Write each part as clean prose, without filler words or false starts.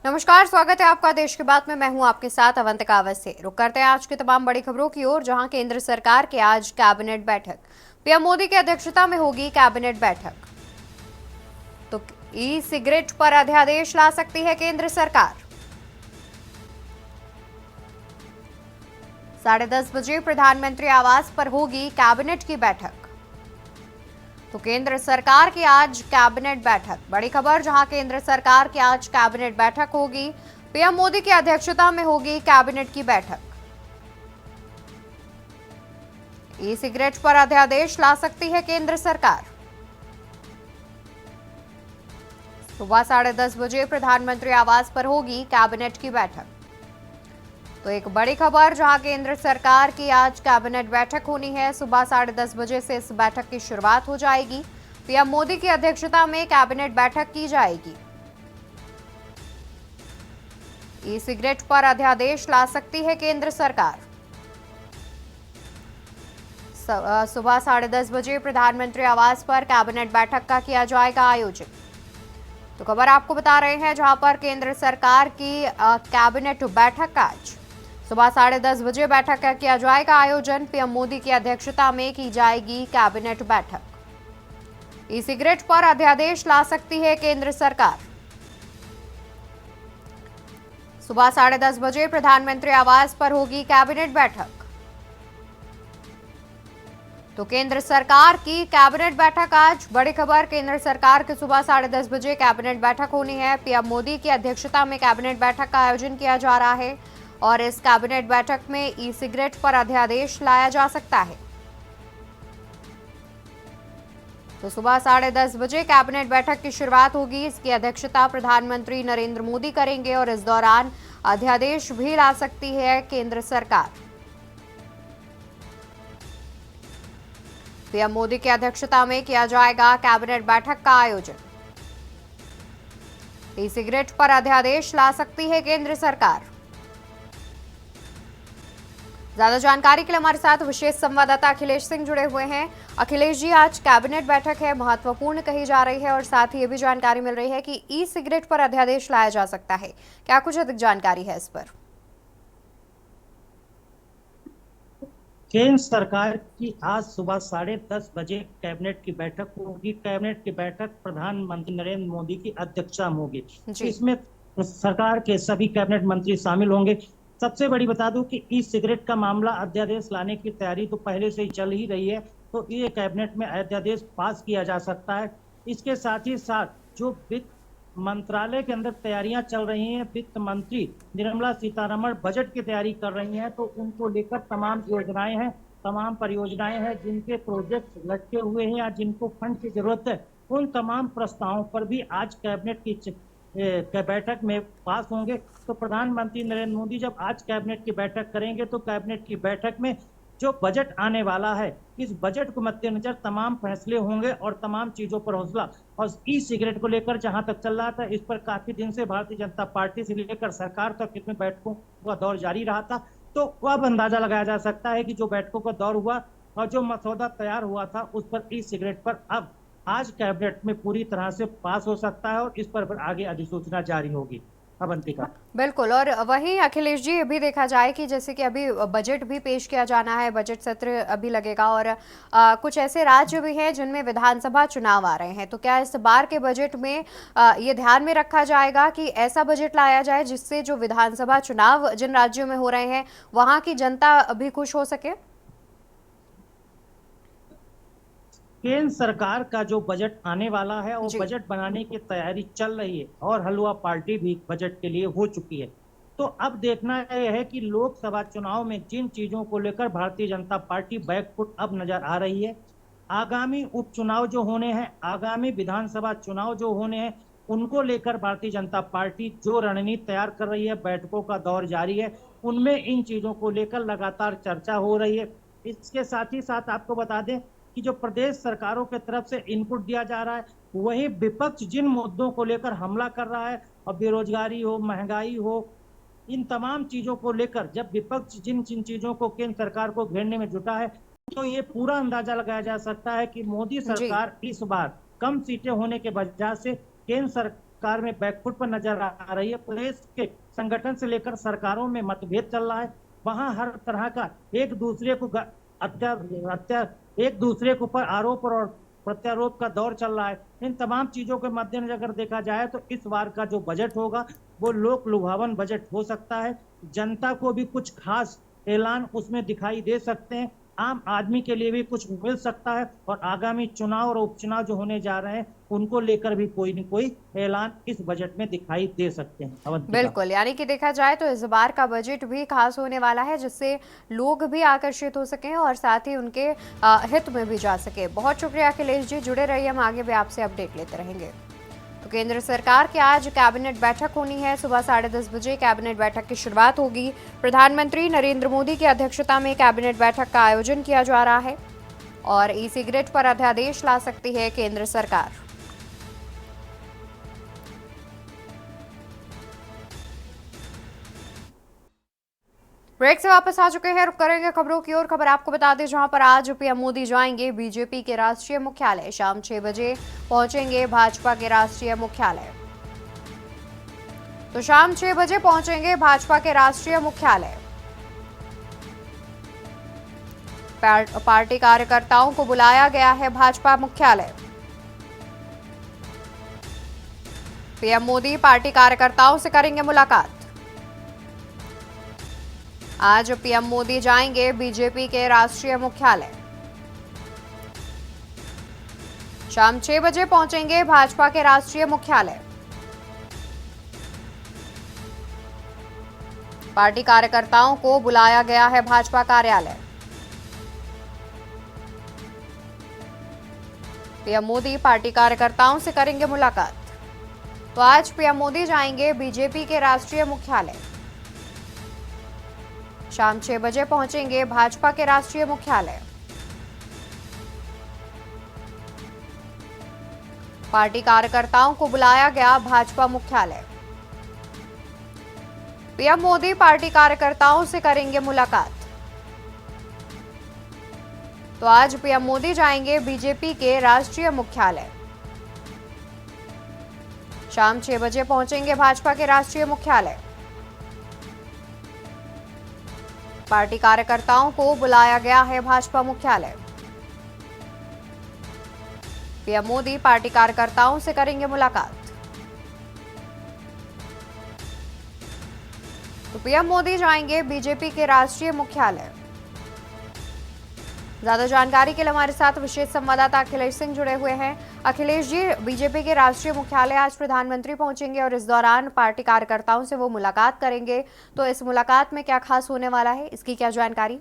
नमस्कार, स्वागत है आपका देश की बात में। मैं हूं आपके साथ अवंतिका अवस्थी। रुक करते हैं आज की तमाम बड़ी खबरों की ओर, जहां केंद्र सरकार की आज कैबिनेट बैठक। पीएम मोदी की अध्यक्षता में होगी कैबिनेट बैठक। तो ई सिगरेट पर अध्यादेश ला सकती है केंद्र सरकार। 10:30 बजे प्रधानमंत्री आवास पर होगी कैबिनेट की बैठक। तो केंद्र सरकार की आज कैबिनेट बैठक, बड़ी खबर, जहां केंद्र सरकार की आज कैबिनेट बैठक होगी। पीएम मोदी की अध्यक्षता में होगी कैबिनेट की बैठक। ई सिगरेट पर अध्यादेश ला सकती है केंद्र सरकार। सुबह 10:30 बजे प्रधानमंत्री आवास पर होगी कैबिनेट की बैठक। तो एक बड़ी खबर, जहां केंद्र सरकार की आज कैबिनेट बैठक होनी है। सुबह 10:30 बजे से इस बैठक की शुरुआत हो जाएगी। पीएम मोदी की अध्यक्षता में कैबिनेट बैठक की जाएगी। ई सिगरेट पर अध्यादेश ला सकती है केंद्र सरकार। सुबह 10:30 बजे प्रधानमंत्री आवास पर कैबिनेट बैठक का किया जाएगा आयोजन। तो खबर आपको बता रहे हैं, जहां पर केंद्र सरकार की कैबिनेट बैठक आज सुबह 10:30 बजे बैठक का किया जाएगा आयोजन। पीएम मोदी की अध्यक्षता में की जाएगी कैबिनेट बैठक। ई सिगरेट पर अध्यादेश ला सकती है केंद्र सरकार। सुबह 10:30 बजे प्रधानमंत्री आवास पर होगी कैबिनेट बैठक। तो केंद्र सरकार की कैबिनेट बैठक आज, बड़ी खबर, केंद्र सरकार की सुबह 10:30 बजे कैबिनेट बैठक होनी है। पीएम मोदी की अध्यक्षता में कैबिनेट बैठक का आयोजन किया जा रहा है और इस कैबिनेट बैठक में ई सिगरेट पर अध्यादेश लाया जा सकता है। तो सुबह 10:30 बजे कैबिनेट बैठक की शुरुआत होगी। इसकी अध्यक्षता प्रधानमंत्री नरेंद्र मोदी करेंगे और इस दौरान अध्यादेश भी ला सकती है केंद्र सरकार। पीएम मोदी की अध्यक्षता में किया जाएगा कैबिनेट बैठक का आयोजन। ई सिगरेट पर अध्यादेश ला सकती है केंद्र सरकार। ज्यादा जानकारी के लिए हमारे साथ विशेष संवाददाता अखिलेश सिंह जुड़े हुए हैं। अखिलेश जी, आज कैबिनेट बैठक है, महत्वपूर्ण कही जा रही है और साथ ही ये भी जानकारी मिल रही है कि ई सिगरेट पर अध्यादेश लाया जा सकता है। क्या कुछ अधिक जानकारी है इस पर? केंद्र सरकार की आज सुबह 10:30 बजे कैबिनेट की बैठक होगी। कैबिनेट की बैठक प्रधानमंत्री नरेंद्र मोदी की अध्यक्षता में होगी। जी। इसमें सरकार के सभी कैबिनेट मंत्री शामिल होंगे। सबसे बड़ी बता दूं कि ई सिगरेट का मामला, अध्यादेश लाने की तैयारी तो पहले से ही चल ही रही है, तो ये कैबिनेट में अध्यादेश पास किया जा सकता है। इसके साथ ही साथ जो वित्त मंत्रालय के अंदर तैयारियां चल रही हैं, वित्त मंत्री निर्मला सीतारमण बजट की तैयारी कर रही हैं, तो उनको लेकर तमाम योजनाएं हैं, तमाम परियोजनाएं हैं, जिनके प्रोजेक्ट लटके हुए हैं या जिनको फंड की जरूरत है, उन तमाम प्रस्तावों पर भी आज कैबिनेट की बैठक में पास होंगे। तो प्रधानमंत्री नरेंद्र मोदी जब आज कैबिनेट की बैठक करेंगे, तो कैबिनेट की बैठक में जो बजट आने वाला है, इस बजट को मद्देनजर तमाम फैसले होंगे और तमाम चीजों पर हौसला। और ई सिगरेट को लेकर जहां तक चल रहा था, इस पर काफी दिन से भारतीय जनता पार्टी से लेकर सरकार तक कितने बैठकों का दौर जारी रहा था। तो अब अंदाजा लगाया जा सकता है कि जो बैठकों का दौर हुआ और जो मसौदा तैयार हुआ था, उस पर ई सिगरेट पर अब आज कैबिनेट में पूरी तरह से पास हो सकता है और इस पर आगे अधिसूचना जारी होगी। अवंतिका। बिल्कुल। और वहीं अखिलेश जी, ये भी देखा जाए कि जैसे कि अभी बजट भी पेश किया जाना है, बजट सत्र अभी लगेगा और कुछ ऐसे राज्य भी हैं जिनमें विधानसभा चुनाव आ रहे हैं। तो क्या इस बार के बजट में ये ध्यान में रखा जाएगा कि ऐसा बजट लाया जाए जिससे जो विधानसभा चुनाव जिन राज्यों में हो रहे हैं, वहां की जनता भी खुश हो सके? केंद्र सरकार का जो बजट आने वाला है, वो जी। बजट बनाने की तैयारी चल रही है और हलवा पार्टी भी बजट के लिए हो चुकी है। तो अब देखना यह है कि लोकसभा चुनाव में जिन चीजों को लेकर भारतीय जनता पार्टी बैकफुट अब नजर आ रही है, आगामी उपचुनाव जो होने हैं, आगामी विधानसभा चुनाव जो होने हैं, उनको लेकर भारतीय जनता पार्टी जो रणनीति तैयार कर रही है, बैठकों का दौर जारी है, उनमें इन चीजों को लेकर लगातार चर्चा हो रही है। इसके साथ ही साथ आपको बता दें कि जो प्रदेश सरकारों के तरफ से इनपुट दिया जा रहा है, वही विपक्ष जिन मुद्दों को लेकर हमला कर रहा है, और बेरोजगारी हो, महंगाई हो, इन तमाम चीजों को लेकर जब विपक्ष जिन जिन चीजों को केंद्र सरकार को घेरने में जुटा है, तो ये पूरा अंदाजा लगाया जा सकता है कि मोदी जी। सरकार इस बार कम सीटें होने के वजह से केंद्र सरकार में बैकफुट पर नजर आ रही है। प्रदेश के संगठन से लेकर सरकारों में मतभेद चल रहा है। वहां हर तरह का एक दूसरे को हत्या हत्या एक दूसरे के ऊपर आरोप और प्रत्यारोप का दौर चल रहा है। इन तमाम चीजों के मद्देनजर अगर देखा जाए तो इस बार का जो बजट होगा वो लोक लुभावन बजट हो सकता है। जनता को भी कुछ खास ऐलान उसमें दिखाई दे सकते हैं, आम आदमी के लिए भी कुछ मिल सकता है, और आगामी चुनाव और उपचुनाव जो होने जा रहे हैं उनको लेकर भी कोई न कोई ऐलान इस बजट में दिखाई दे सकते हैं। अवंतिका। बिल्कुल, यानी कि देखा जाए तो इस बार का बजट भी खास होने वाला है, जिससे लोग भी आकर्षित हो सकें और साथ ही उनके हित में भी जा सके। बहुत शुक्रिया अखिलेश जी, जुड़े रहिए, हम आगे भी आपसे अपडेट लेते रहेंगे। तो केंद्र सरकार की आज कैबिनेट बैठक होनी है। सुबह 10:30 बजे कैबिनेट बैठक की शुरुआत होगी। प्रधानमंत्री नरेंद्र मोदी की अध्यक्षता में कैबिनेट बैठक का आयोजन किया जा रहा है और ई सिगरेट पर अध्यादेश ला सकती है केंद्र सरकार। ब्रेक से वापस आ चुके हैं, रुक करेंगे खबरों की ओर। खबर आपको बता दें, जहां पर आज पीएम मोदी जाएंगे बीजेपी के राष्ट्रीय मुख्यालय। शाम 6 बजे पहुंचेंगे भाजपा के राष्ट्रीय मुख्यालय। तो शाम 6 बजे पहुंचेंगे भाजपा के राष्ट्रीय मुख्यालय। पार्टी कार्यकर्ताओं को बुलाया गया है भाजपा मुख्यालय। पीएम मोदी पार्टी कार्यकर्ताओं से करेंगे मुलाकात। आज पीएम मोदी जाएंगे बीजेपी के राष्ट्रीय मुख्यालय। शाम 6 बजे पहुंचेंगे भाजपा के राष्ट्रीय मुख्यालय। पार्टी कार्यकर्ताओं को बुलाया गया है भाजपा कार्यालय। पीएम मोदी पार्टी कार्यकर्ताओं से करेंगे मुलाकात। तो आज पीएम मोदी जाएंगे बीजेपी के राष्ट्रीय मुख्यालय। शाम 6 बजे पहुंचेंगे भाजपा के राष्ट्रीय मुख्यालय। पार्टी कार्यकर्ताओं को बुलाया गया भाजपा मुख्यालय। पीएम मोदी पार्टी कार्यकर्ताओं से करेंगे मुलाकात। तो आज पीएम मोदी जाएंगे बीजेपी के राष्ट्रीय मुख्यालय। शाम 6 बजे पहुंचेंगे भाजपा के राष्ट्रीय मुख्यालय। पार्टी कार्यकर्ताओं को बुलाया गया है भाजपा मुख्यालय। पीएम मोदी पार्टी कार्यकर्ताओं से करेंगे मुलाकात। तो पीएम मोदी जाएंगे बीजेपी के राष्ट्रीय मुख्यालय। ज्यादा जानकारी के लिए हमारे साथ विशेष संवाददाता अखिलेश सिंह जुड़े हुए हैं। अखिलेश जी, बीजेपी के राष्ट्रीय मुख्यालय आज प्रधानमंत्री पहुंचेंगे और इस दौरान पार्टी कार्यकर्ताओं से वो मुलाकात करेंगे। तो इस मुलाकात में क्या खास होने वाला है, इसकी क्या जानकारी?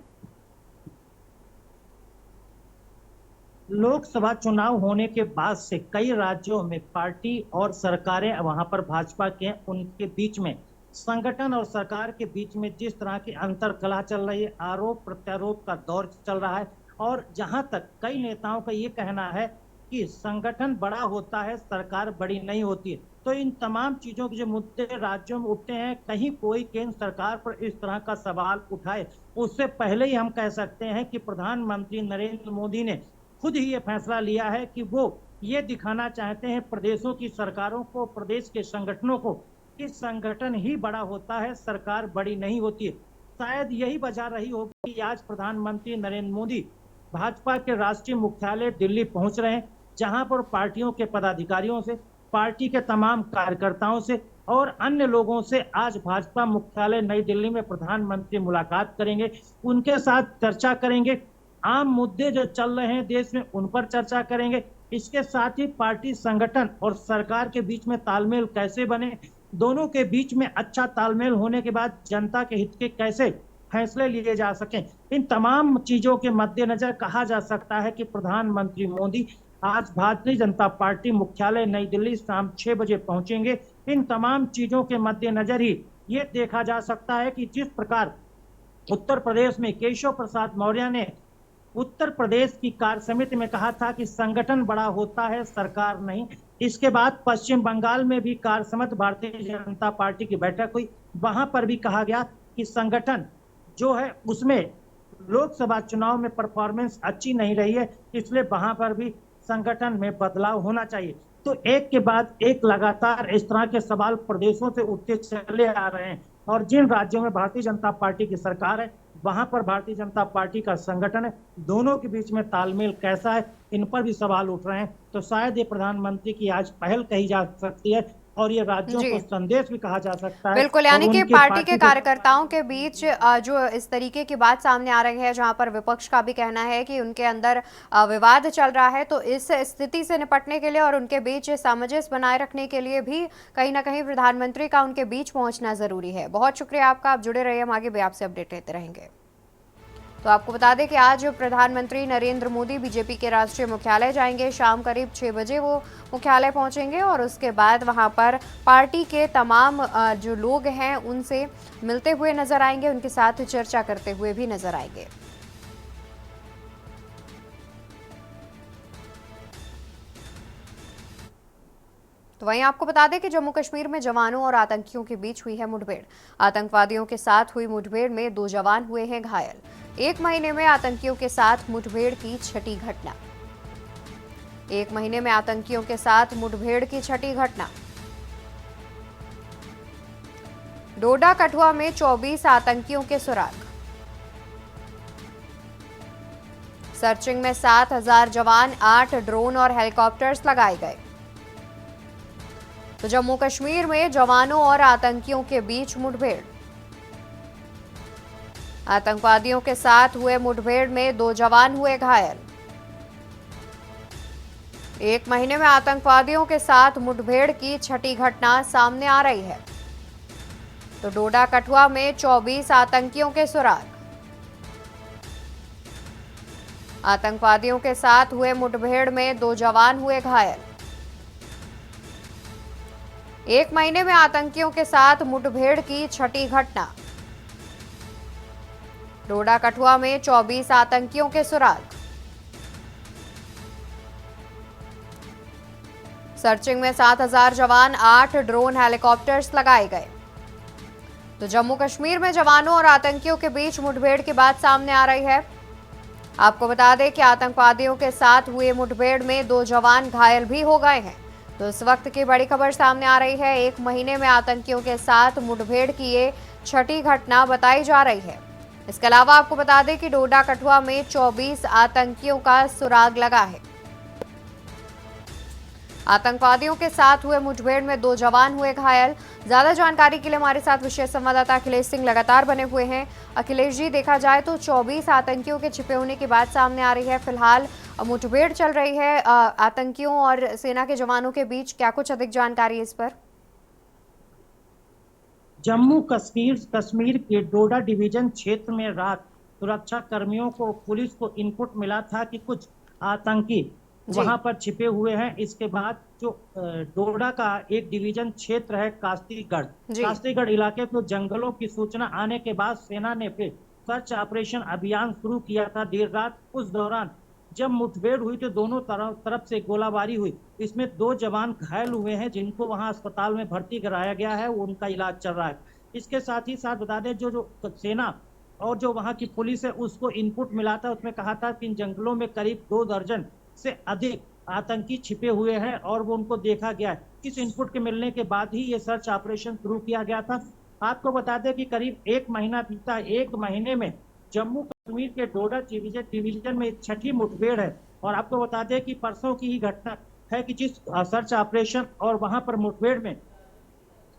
लोकसभा चुनाव होने के बाद से कई राज्यों में पार्टी और सरकारें वहां पर भाजपा के उनके बीच में संगठन और सरकार के बीच में जिस तरह की अंतरकलह चल रही है, आरोप प्रत्यारोप का दौर चल रहा है। और जहां तक कई नेताओं का ये कहना है कि संगठन बड़ा होता है, सरकार बड़ी नहीं होती है। तो इन तमाम चीजों के जो मुद्दे राज्यों में उठते हैं, कहीं कोई केंद्र सरकार पर इस तरह का सवाल उठाए उससे पहले ही हम कह सकते हैं कि प्रधानमंत्री नरेंद्र मोदी ने खुद ही ये फैसला लिया है कि वो ये दिखाना चाहते हैं प्रदेशों की सरकारों को, प्रदेश के संगठनों को, कि संगठन ही बड़ा होता है, सरकार बड़ी नहीं होती है। शायद यही वजह रही होगी कि आज प्रधानमंत्री नरेंद्र मोदी भाजपा के राष्ट्रीय मुख्यालय दिल्ली पहुंच रहे हैं, जहां पर पार्टियों के पदाधिकारियों से, पार्टी के तमाम कार्यकर्ताओं से और अन्य लोगों से आज भाजपा मुख्यालय नई दिल्ली में प्रधानमंत्री मुलाकात करेंगे, उनके साथ चर्चा करेंगे, आम मुद्दे जो चल रहे हैं देश में उन पर चर्चा करेंगे। इसके साथ ही पार्टी, संगठन और सरकार के बीच में तालमेल कैसे बने, दोनों के बीच में अच्छा तालमेल होने के बाद जनता के हित के कैसे फैसले लिए जा सकें, इन तमाम चीजों के मद्देनजर कहा जा सकता है कि प्रधानमंत्री मोदी आज भारतीय जनता पार्टी मुख्यालय नई दिल्ली शाम 6 बजे पहुंचेंगे। इन तमाम चीजों के मद्देनजर ही ये देखा जा सकता है कि जिस प्रकार उत्तर प्रदेश में केशव प्रसाद मौर्य ने उत्तर प्रदेश की कार्य समिति में कहा था कि संगठन बड़ा होता है, सरकार नहीं। इसके बाद पश्चिम बंगाल में भी कार्य समिति भारतीय जनता पार्टी की बैठक हुई, वहां पर भी कहा गया कि संगठन जो है उसमें लोकसभा चुनाव में परफॉर्मेंस अच्छी नहीं रही है, इसलिए वहां पर भी संगठन में बदलाव होना चाहिए। तो एक के बाद एक लगातार इस तरह के सवाल प्रदेशों से उठते चले आ रहे हैं। और जिन राज्यों में भारतीय जनता पार्टी की सरकार है, वहां पर भारतीय जनता पार्टी का संगठन है, दोनों के बीच में तालमेल कैसा है, इन पर भी सवाल उठ रहे हैं। तो शायद ये प्रधानमंत्री की आज पहल कही जा सकती है और ये राज्यों जी को संदेश भी कहा जा सकता है। बिल्कुल, और यानी कि उनके पार्टी के पार्टी के कार्यकर्ताओं के बीच जो इस तरीके की बात सामने आ रही है, जहां पर विपक्ष का भी कहना है कि उनके अंदर विवाद चल रहा है, तो इस स्थिति से निपटने के लिए और उनके बीच सामंजस्य बनाए रखने के लिए भी कहीं ना कहीं प्रधानमंत्री का उनके बीच पहुंचना जरूरी है। बहुत शुक्रिया आपका, आप जुड़े रहिए, हम आगे भी आपसे अपडेट लेते रहेंगे। तो आपको बता दें कि आज प्रधानमंत्री नरेंद्र मोदी बीजेपी के राष्ट्रीय मुख्यालय जाएंगे। शाम करीब 6 बजे वो मुख्यालय पहुंचेंगे और उसके बाद वहां पर पार्टी के तमाम जो लोग हैं उनसे मिलते हुए नजर आएंगे, उनके साथ चर्चा करते हुए भी नजर आएंगे। तो वहीं आपको बता दें कि जम्मू कश्मीर में जवानों और आतंकियों के बीच हुई है मुठभेड़। आतंकवादियों के साथ हुई मुठभेड़ में 2 जवान हुए हैं घायल। 1 महीने में आतंकियों के साथ मुठभेड़ की छठी घटना। 1 महीने में आतंकियों के साथ मुठभेड़ की छठी घटना। डोडा कठुआ में 24 आतंकियों के सुराग। सर्चिंग में 7,000 जवान, 8 ड्रोन और हेलीकॉप्टर्स लगाए गए। तो जम्मू कश्मीर में जवानों और आतंकियों के बीच मुठभेड़। आतंकवादियों के साथ हुए मुठभेड़ में 2 जवान हुए घायल। 1 महीने में आतंकवादियों के साथ मुठभेड़ की छठी घटना सामने आ रही है। तो डोडा कठुआ में 24 आतंकियों के सुराग। आतंकवादियों के साथ हुए मुठभेड़ में 2 जवान हुए घायल। 1 महीने में आतंकियों के साथ मुठभेड़ की छठी घटना। डोडा कठुआ में 24 आतंकियों के सुराग। सर्चिंग में 7,000 जवान, 8 ड्रोन हेलीकॉप्टर्स लगाए गए। तो जम्मू कश्मीर में जवानों और आतंकियों के बीच मुठभेड़ की बात सामने आ रही है। आपको बता दें कि आतंकवादियों के साथ हुए मुठभेड़ में 2 जवान घायल भी हो गए हैं। तो इस वक्त की बड़ी खबर सामने आ रही है। 1 महीने में आतंकियों के साथ मुठभेड़ की ये छठी घटना बताई जा रही है। इसके अलावा आपको बता दें कि डोडा कठुआ में 24 आतंकियों का सुराग लगा है। आतंकवादियों के साथ हुए मुठभेड़ में 2 जवान हुए घायल। ज्यादा जानकारी के लिए हमारे साथ विशेष संवाददाता अखिलेश सिंह लगातार बने हुए हैं। अखिलेश जी, देखा जाए तो 24 आतंकियों के छिपे होने की बात सामने आ रही है। फिलहाल मुठभेड़ चल रही है आतंकियों और सेना के जवानों के बीच, क्या कुछ अधिक जानकारी है इस पर? जम्मू कश्मीर के डोडा डिवीजन क्षेत्र में रात सुरक्षा कर्मियों को पुलिस को इनपुट मिला था कि कुछ आतंकी वहां पर छिपे हुए हैं। इसके बाद जो डोडा का एक डिवीजन क्षेत्र है कास्तीगढ़ इलाके को जंगलों की सूचना आने के बाद सेना ने फिर सर्च ऑपरेशन अभियान शुरू किया था देर रात। उस दौरान जब मुठभेड़ हुई तो दोनों तरफ से गोलाबारी हुई। इसमें 2 जवान घायल हुए हैं जिनको वहां अस्पताल में भर्ती कराया गया है, उनका इलाज चल रहा है। इसके साथ ही साथ बता दें जो सेना और जो वहां की पुलिस है उसको इनपुट मिला था, उसमें कहा था कि इन जंगलों में करीब 2 दर्जन से अधिक आतंकी छिपे हुए हैं और वो उनको देखा गया है। इस इनपुट के मिलने के बाद ही ये सर्च ऑपरेशन शुरू किया गया था। आपको बता दें कि करीब 1 महीना बीता। 1 महीने में जम्मू कश्मीर के डोडा डिवीजन में छठी मुठभेड़ है। और आपको बता दें कि परसों की ही घटना है कि जिस सर्च ऑपरेशन और वहां पर मुठभेड़ में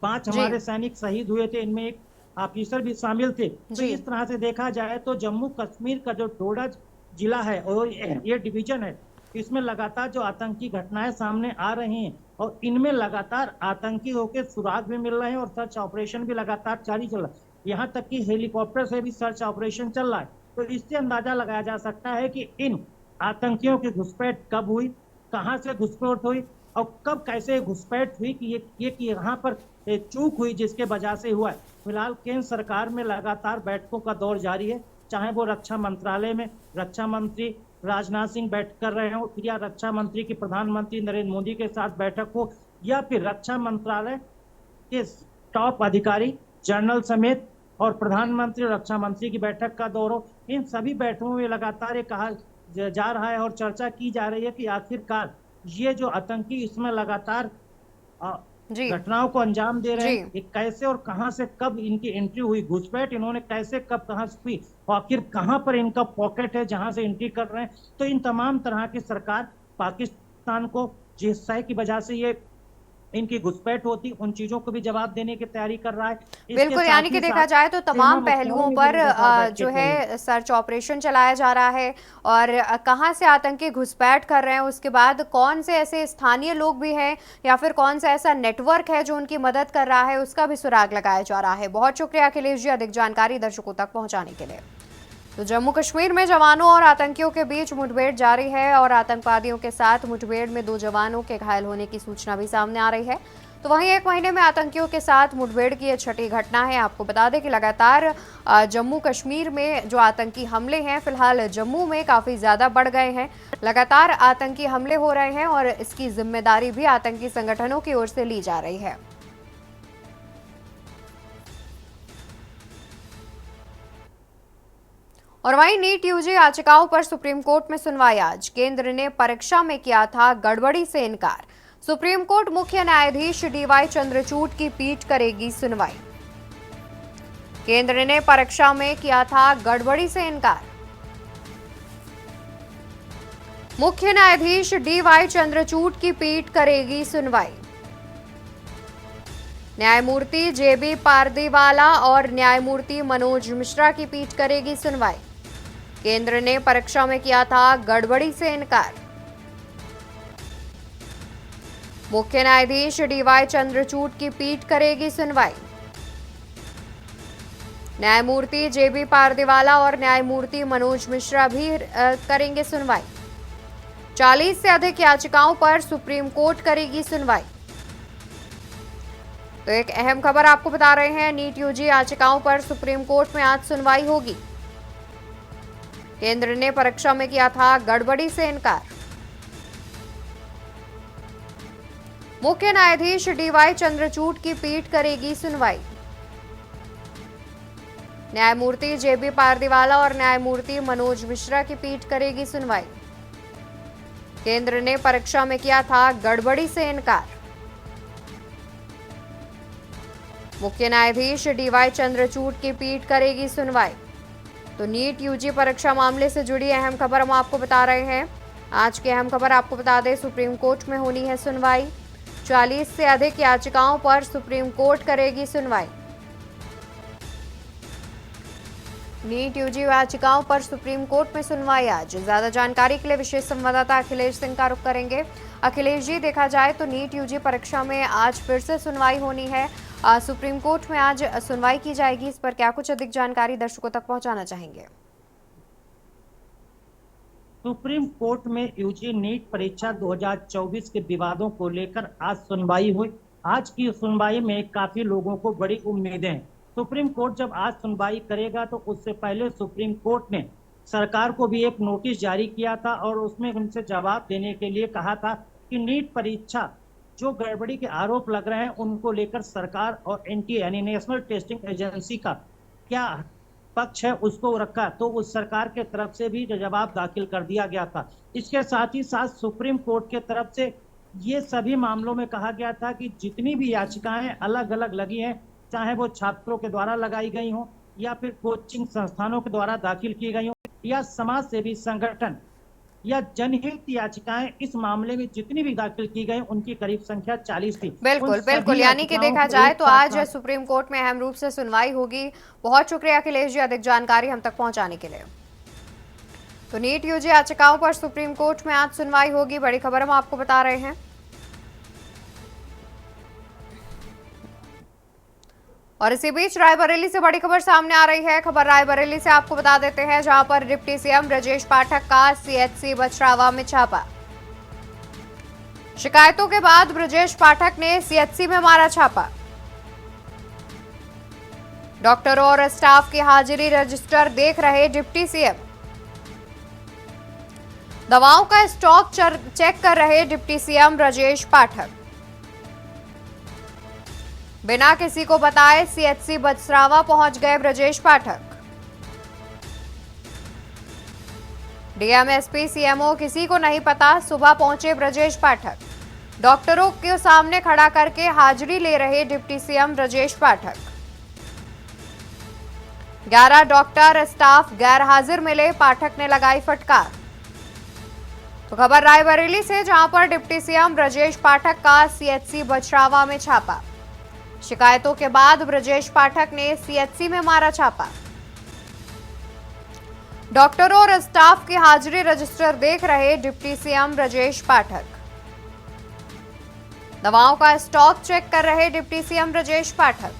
5 हमारे सैनिक शहीद हुए थे, इनमें एक ऑफिसर भी शामिल थे। तो इस तरह से देखा जाए तो जम्मू कश्मीर का जो डोडा जिला है और ये डिवीजन है, इसमें लगातार जो आतंकी घटनाएं सामने आ रही हैं और इनमें लगातार आतंकियों के सुराग भी मिल रहे हैं और सर्च ऑपरेशन भी लगातार जारी चल रहा है। यहाँ तक कि हेलीकॉप्टर से भी सर्च ऑपरेशन चल रहा है। तो इससे अंदाजा लगाया जा सकता है कि इन आतंकियों की घुसपैठ कब हुई, कहां से घुसपैठ हुई और कब कैसे घुसपैठ हुई कि ये यहाँ पर चूक हुई जिसके वजह से हुआ है। फिलहाल केंद्र सरकार में लगातार बैठकों का दौर जारी है, चाहे वो रक्षा मंत्रालय में रक्षा मंत्री राजनाथ सिंह बैठक कर रहे हो या रक्षा मंत्री की प्रधानमंत्री नरेंद्र मोदी के साथ बैठक हो या फिर रक्षा मंत्रालय के टॉप अधिकारी जनरल समेत और प्रधानमंत्री रक्षा मंत्री की बैठक का दौर हो। इन सभी बैठकों में लगातार ये कहा जा रहा है और चर्चा की जा रही है कि आखिरकार ये जो आतंकी इसमें लगातार अ, जी घटनाओं को अंजाम दे रहे जी हैं, ये कैसे और कहां से कब इनकी एंट्री हुई, घुसपैठ इन्होंने कैसे कब कहां से हुई, और आखिर कहां पर इनका पॉकेट है जहां से एंट्री कर रहे हैं। तो इन तमाम तरह की सरकार पाकिस्तान को जिस की वजह से ये इनकी घुसपैठ होती, उन चीजों को भी जवाब देने की तैयारी कर रहा है। इसके बिल्कुल, यानी साथ कि ही देखा साथ जाए तो सीमा तमाम मुखियाओं पहलुओं ने भी पर लगातार बैठकें जो की हैं। है सर्च ऑपरेशन चलाया जा रहा है और कहां से आतंकी घुसपैठ कर रहे हैं, उसके बाद कौन से ऐसे स्थानीय लोग भी हैं या फिर कौन सा ऐसा नेटवर्क है जो उनकी मदद कर रहा है, उसका भी सुराग लगाया जा रहा है। बहुत शुक्रिया अखिलेश जी अधिक जानकारी दर्शकों तक पहुंचाने के लिए। तो जम्मू कश्मीर में जवानों और आतंकियों के बीच मुठभेड़ जारी है और आतंकवादियों के साथ मुठभेड़ में 2 जवानों के घायल होने की सूचना भी सामने आ रही है। तो वहीं 1 महीने में आतंकियों के साथ मुठभेड़ की यह छठी घटना है। आपको बता दें कि लगातार जम्मू कश्मीर में जो आतंकी हमले हैं, फिलहाल जम्मू में काफी ज्यादा बढ़ गए हैं। लगातार आतंकी हमले हो रहे हैं और इसकी जिम्मेदारी भी आतंकी संगठनों की ओर से ली जा रही है। और वहीं नीट यूजी याचिकाओं पर सुप्रीम कोर्ट में सुनवाई आज। केंद्र ने परीक्षा में किया था गड़बड़ी से इनकार। सुप्रीम कोर्ट मुख्य न्यायाधीश डीवाई चंद्रचूड़ की पीठ करेगी सुनवाई। केंद्र ने परीक्षा में किया था गड़बड़ी से इनकार। मुख्य न्यायाधीश डीवाई चंद्रचूड़ की पीठ करेगी सुनवाई। न्यायमूर्ति जेबी पारदीवाला और न्यायमूर्ति मनोज मिश्रा की पीठ करेगी सुनवाई। केंद्र ने परीक्षा में किया था गड़बड़ी से इनकार। मुख्य न्यायाधीश डीवाई चंद्रचूड़ की पीठ करेगी सुनवाई। न्यायमूर्ति जेबी पारदीवाला और न्यायमूर्ति मनोज मिश्रा भी करेंगे सुनवाई। 40 से अधिक याचिकाओं पर सुप्रीम कोर्ट करेगी सुनवाई। तो एक अहम खबर आपको बता रहे हैं, नीट यूजी याचिकाओं पर सुप्रीम कोर्ट में आज सुनवाई होगी। केंद्र ने परीक्षा में किया था गड़बड़ी से इनकार। मुख्य न्यायाधीश डीवाई चंद्रचूड़ की पीठ करेगी सुनवाई। न्यायमूर्ति जेबी पारदीवाला और न्यायमूर्ति मनोज मिश्रा की पीठ करेगी सुनवाई। केंद्र ने परीक्षा में किया था गड़बड़ी से इनकार। मुख्य न्यायाधीश डीवाई चंद्रचूड़ की पीठ करेगी सुनवाई। तो नीट यूजी परीक्षा मामले से जुड़ी अहम खबर हम आपको बता रहे हैं। आज की अहम खबर आपको बता दें, सुप्रीम कोर्ट में होनी है सुनवाई। 40 से अधिक याचिकाओं पर सुप्रीम कोर्ट करेगी सुनवाई। नीट यूजी याचिकाओं पर सुप्रीम कोर्ट में सुनवाई आज। ज्यादा जानकारी के लिए विशेष संवाददाता अखिलेश सिंह का रुख करेंगे। अखिलेश जी, देखा जाए तो नीट यूजी परीक्षा में आज फिर से सुनवाई होनी है। सुप्रीम कोर्ट में आज सुनवाई की जाएगी, इस पर क्या कुछ अधिक जानकारी दर्शकों तक पहुंचाना चाहेंगे? सुप्रीम कोर्ट में यूजी नीट परीक्षा 2024 के विवादों को लेकर आज सुनवाई हुई। आज की सुनवाई में काफी लोगों को बड़ी उम्मीदें हैं। सुप्रीम कोर्ट जब आज सुनवाई करेगा तो उससे पहले सुप्रीम कोर्ट ने सरकार को भी एक नोटिस जारी किया था और उसमें उनसे जवाब देने के लिए कहा था कि नीट परीक्षा जो गड़बड़ी के आरोप लग रहे हैं उनको लेकर सरकार और एनटीए यानी नेशनल टेस्टिंग एजेंसी का क्या पक्ष है उसको रखा, तो उस सरकार के तरफ से भी जवाब दाखिल कर दिया गया था। इसके साथ ही साथ सुप्रीम कोर्ट के तरफ से ये सभी मामलों में कहा गया था कि जितनी भी याचिकाएं अलग अलग लगी हैं, चाहे वो छात्रों के द्वारा लगाई गई हो या फिर कोचिंग संस्थानों के द्वारा दाखिल की गई हो या समाज सेवी संगठन या जनहित याचिकाएं, इस मामले में जितनी भी दाखिल की गई उनकी करीब संख्या 40 थी। बिल्कुल बिल्कुल, यानी कि देखा जाए तो आज सुप्रीम कोर्ट में अहम रूप से सुनवाई होगी। बहुत शुक्रिया अखिलेश जी अधिक जानकारी हम तक पहुंचाने के लिए। तो नीट यूजी याचिकाओं पर सुप्रीम कोर्ट में आज सुनवाई होगी, बड़ी खबर हम आपको बता रहे हैं। और इसी बीच रायबरेली से बड़ी खबर सामने आ रही है। खबर रायबरेली से आपको बता देते हैं, जहां पर डिप्टी सीएम ब्रजेश पाठक का सीएचसी बछरावा में छापा। शिकायतों के बाद ब्रजेश पाठक ने सीएचसी में मारा छापा। डॉक्टरों और स्टाफ की हाजिरी रजिस्टर देख रहे डिप्टी सीएम। दवाओं का स्टॉक चेक कर रहे डिप्टी सीएम ब्रजेश पाठक। बिना किसी को बताए सीएचसी बछरावा पहुंच गए Brajesh Pathak. DM SP CMO किसी को नहीं पता, सुबह पहुंचे ब्रजेश पाठक। डॉक्टरों के सामने खड़ा करके हाजिरी ले रहे deputy CM Brajesh Pathak. 11 doctor staff गैर हाजिर मिले, पाठक ने लगाई फटकार। तो खबर रायबरेली से, जहां पर डिप्टी सीएम ब्रजेश पाठक का सीएचसी बछरावा में छापा। शिकायतों के बाद ब्रजेश पाठक ने सीएचसी में मारा छापा। डॉक्टरों और स्टाफ की हाजिरी रजिस्टर देख रहे डिप्टी सीएम ब्रजेश पाठक। दवाओं का स्टॉक चेक कर रहे डिप्टी सीएम ब्रजेश पाठक।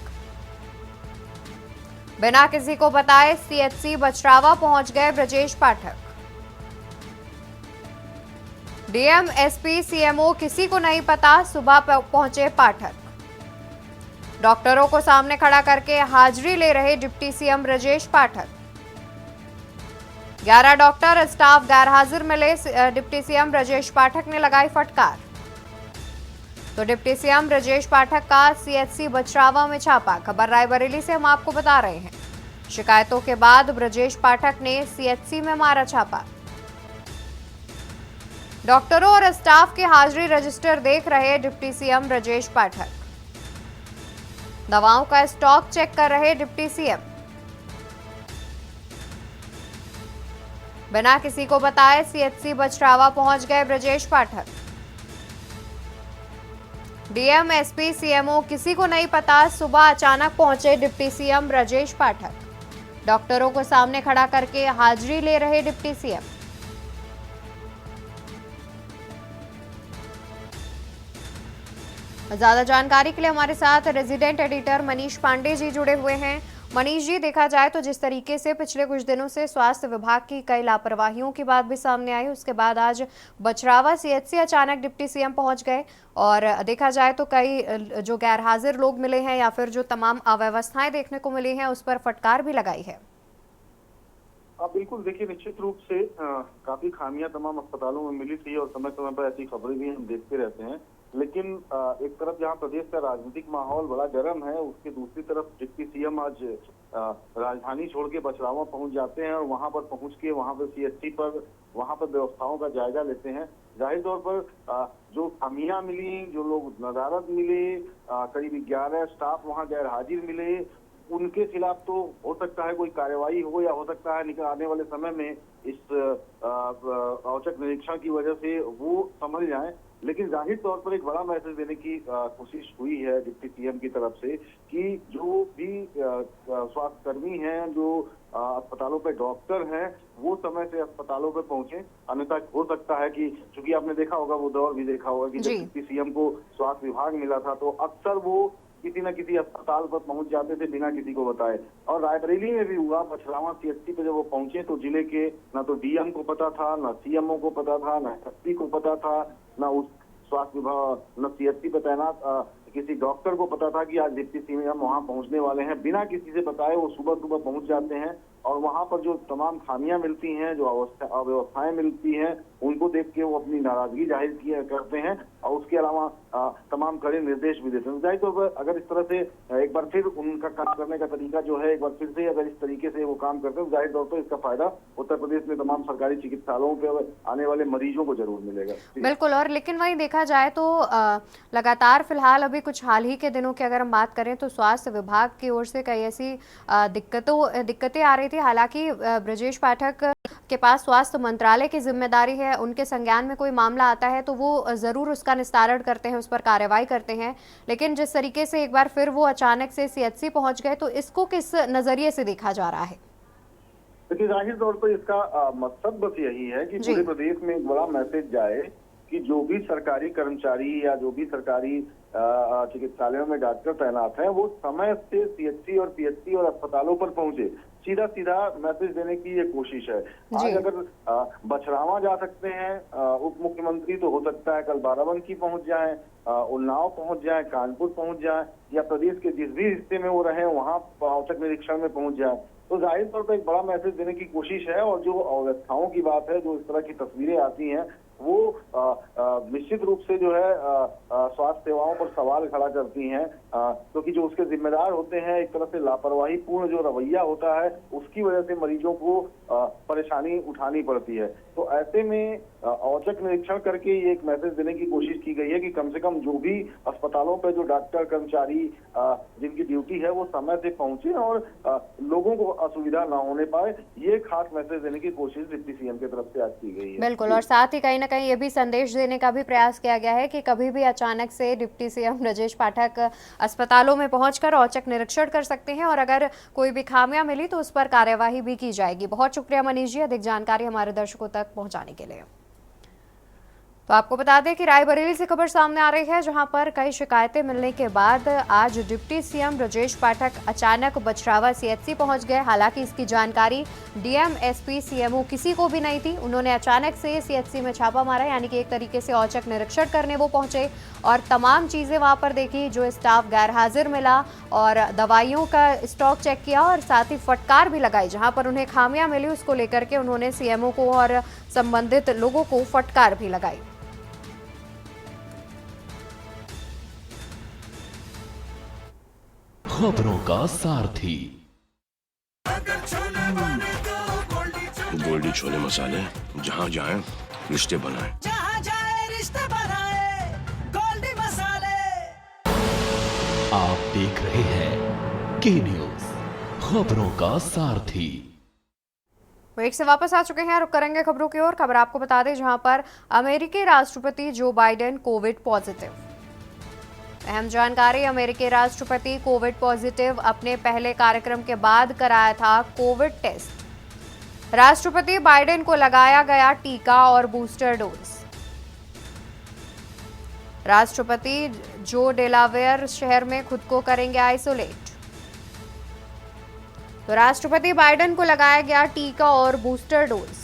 बिना किसी को बताए सीएचसी बछरावा पहुंच गए Brajesh Pathak. DM SP CMO किसी को नहीं पता, सुबह पहुंचे पाठक। डॉक्टरों को सामने खड़ा करके हाजिरी ले रहे deputy CM Brajesh Pathak. 11 doctor staff गैर हाजिर मिले, डिप्टी सीएम ब्रजेश पाठक ने लगाई फटकार। तो डिप्टी सीएम ब्रजेश पाठक का सीएचसी बछरावा में छापा। खबर रायबरेली से हम आपको बता रहे हैं। शिकायतों के बाद ब्रजेश पाठक ने सीएचसी में मारा छापा। डॉक्टरों और स्टाफ की हाजिरी रजिस्टर देख रहे डिप्टी सीएम ब्रजेश पाठक। दवाओं का स्टॉक चेक कर रहे डिप्टी सीएम। बिना किसी को बताए सीएचसी बछरावा पहुंच गए Brajesh Pathak. DM SP CMO किसी को नहीं पता, सुबह अचानक पहुंचे डिप्टी सीएम ब्रजेश पाठक। डॉक्टरों को सामने खड़ा करके हाजिरी ले रहे डिप्टी सीएम। ज्यादा जानकारी के लिए हमारे साथ रेजिडेंट एडिटर मनीष पांडे जी जुड़े हुए हैं। मनीष जी, देखा जाए तो जिस तरीके से पिछले कुछ दिनों से स्वास्थ्य विभाग की कई लापरवाहियों की बात भी सामने आई, उसके बाद आज बछरावा सीएचसी अचानक डिप्टी सीएम पहुंच गए और देखा जाए तो कई जो गैर हाजिर लोग मिले हैं या फिर जो तमाम अव्यवस्थाएं देखने को मिली हैं, उस पर फटकार भी लगाई है। बिल्कुल, देखिए निश्चित रूप से काफी खामियां तमाम अस्पतालों में मिली थी और समय समय पर ऐसी खबरें भी हम देखते रहते हैं। लेकिन एक तरफ जहां प्रदेश का राजनीतिक माहौल बड़ा गर्म है, उसके दूसरी तरफ डिप्टी सीएम आज राजधानी छोड़ के बछरावा पहुंच जाते हैं और वहां पर पहुंच के वहां पर सीएचसी पर वहां पर व्यवस्थाओं का जायजा लेते हैं। जाहिर तौर पर जो खामियां मिली, जो लोग नदारद मिले, करीब 11 स्टाफ वहां गैर हाजिर मिले, उनके खिलाफ तो हो सकता है कोई कार्रवाई हो या हो सकता है आने वाले समय में इस औचक निरीक्षण की वजह से वो संभल जाए। लेकिन जाहिर तौर पर एक बड़ा मैसेज देने की कोशिश हुई है डिप्टी सीएम की तरफ से कि जो भी स्वास्थ्य कर्मी हैं, जो अस्पतालों पे डॉक्टर हैं, वो समय से अस्पतालों पे पहुंचे। अन्यथा हो सकता है कि, चूंकि आपने देखा होगा, वो दौर भी देखा होगा कि जब डिप्टी सीएम को स्वास्थ्य विभाग मिला था तो अक्सर वो किसी न किसी अस्पताल पर पहुंच जाते थे बिना किसी को बताए। और रायबरेली में भी हुआ, बछरावा सीएचसी पे जब वो पहुंचे तो जिले के न तो डीएम को पता था, न सीएमओ को पता था, न एसपी को पता था, न उस स्वास्थ्य विभाग, न सीएचसी पे तैनात किसी डॉक्टर को पता था कि आज डिप्टी सीएम वहां पहुंचने वाले हैं। बिना किसी से बताए वो सुबह सुबह पहुंच जाते हैं और वहां पर जो तमाम खामियां मिलती हैं, जो अव्यवस्थाएं मिलती हैं, उनको देख के वो अपनी नाराजगी जाहिर करते हैं और उसके अलावा तमाम कड़े निर्देश भी देते हैं। जाहिर तौर पर अगर इस तरह से एक बार फिर उनका काम करने का तरीका जो है, एक बार फिर से अगर इस तरीके से वो काम करते हैं, जाहिर तौर पर इसका फायदा उत्तर प्रदेश में तमाम सरकारी चिकित्सालयों पे आने वाले मरीजों को जरूर मिलेगा। बिल्कुल। और लेकिन वहीं देखा जाए तो लगातार फिलहाल अभी कुछ हाल ही के दिनों की अगर हम बात करें तो स्वास्थ्य विभाग की ओर से कई ऐसी दिक्कतें आ रही थी। हालांकि ब्रजेश पाठक के पास स्वास्थ्य मंत्रालय की जिम्मेदारी है, उनके संज्ञान में कोई मामला आता है तो वो जरूर उसका निस्तारण करते हैं, उस पर कार्रवाई करते हैं। लेकिन जिस तरीके से एक बार फिर वो अचानक से सीएचसी पहुंच गए, तो इसको किस नजरिए से देखा जा रहा है? देखिए, जाहिर तौर पर इसका मकसद बस यही है कि पूरे प्रदेश में एक बड़ा मैसेज जाए कि जो भी सरकारी कर्मचारी या जो भी सरकारी चिकित्सालयों में डॉक्टर तैनात हैं, वो समय से सीएचसी और पीएचसी और अस्पतालों पर पहुंचे। सीधा सीधा मैसेज देने की ये कोशिश है। आज अगर बछरावा जा सकते हैं उप मुख्यमंत्री, तो हो सकता है कल बाराबंकी पहुंच जाएं, उन्नाव पहुंच जाएं, कानपुर पहुंच जाएं, या प्रदेश के जिस भी हिस्से में वो रहे वहां औचक निरीक्षण में पहुंच जाएं। तो जाहिर तौर पर एक बड़ा मैसेज देने की कोशिश है। और जो अव्यवस्थाओं की बात है, जो इस तरह की तस्वीरें आती हैं, वो निश्चित रूप से जो है स्वास्थ्य सेवाओं पर सवाल खड़ा करती हैं, क्योंकि जो उसके जिम्मेदार होते हैं एक तरह से लापरवाही पूर्ण जो रवैया होता है उसकी वजह से मरीजों को परेशानी उठानी पड़ती है। तो ऐसे में औचक निरीक्षण करके ये एक मैसेज देने की कोशिश की गई है कि कम से कम जो भी अस्पतालों पे जो डॉक्टर कर्मचारी जिनकी ड्यूटी है वो समय से पहुंचे और लोगों को असुविधा ना होने पाए, ये खास मैसेज देने की कोशिश डिप्टी सीएम की तरफ से आज की गई है। बिल्कुल, और साथ ही कहीं ना कहीं ये भी संदेश देने का भी प्रयास किया गया है कि कभी भी अचानक से डिप्टी सीएम ब्रजेश पाठक अस्पतालों में पहुंचकर औचक निरीक्षण कर सकते हैं और अगर कोई भी खामियां मिली तो उस पर कार्यवाही भी की जाएगी। बहुत शुक्रिया मनीष जी अधिक जानकारी हमारे दर्शकों तक पहुंचाने के लिए। तो आपको बता दें कि रायबरेली से खबर सामने आ रही है, जहां पर कई शिकायतें मिलने के बाद आज डिप्टी सीएम ब्रजेश पाठक अचानक बछरावा सीएचसी पहुंच गए। हालांकि इसकी जानकारी डीएम, एसपी, सीएमओ किसी को भी नहीं थी। उन्होंने अचानक से सीएचसी में छापा मारा, यानी कि एक तरीके से औचक निरीक्षण करने वो पहुंचे और तमाम चीजें वहां पर देखी। जो स्टाफ गैर हाजिर मिला और दवाइयों का स्टॉक चेक किया और साथ ही फटकार भी लगाई। जहां पर उन्हें खामियां मिली उसको लेकर के उन्होंने सीएमओ को और संबंधित लोगों को फटकार भी लगाई। खबरों का सारथी गोल्डी छोले मसाले, जहाँ जाए रिश्ते बनाए, जहाँ जाए रिश्ते बनाए, गोल्डी मसाले। आप देख रहे हैं के न्यूज, खबरों का सारथी। ब्रेक से वापस आ चुके हैं, रुक करेंगे खबरों की ओर। खबर आपको बता दें, जहां पर अमेरिकी राष्ट्रपति जो बाइडेन कोविड पॉजिटिव। अहम जानकारी, अमेरिकी राष्ट्रपति कोविड पॉजिटिव, अपने पहले कार्यक्रम के बाद कराया था कोविड टेस्ट। राष्ट्रपति बाइडेन को लगाया गया टीका और बूस्टर डोज। राष्ट्रपति जो डेलावेयर शहर में खुद को करेंगे आइसोलेट। तो राष्ट्रपति बाइडेन को लगाया गया टीका और बूस्टर डोज।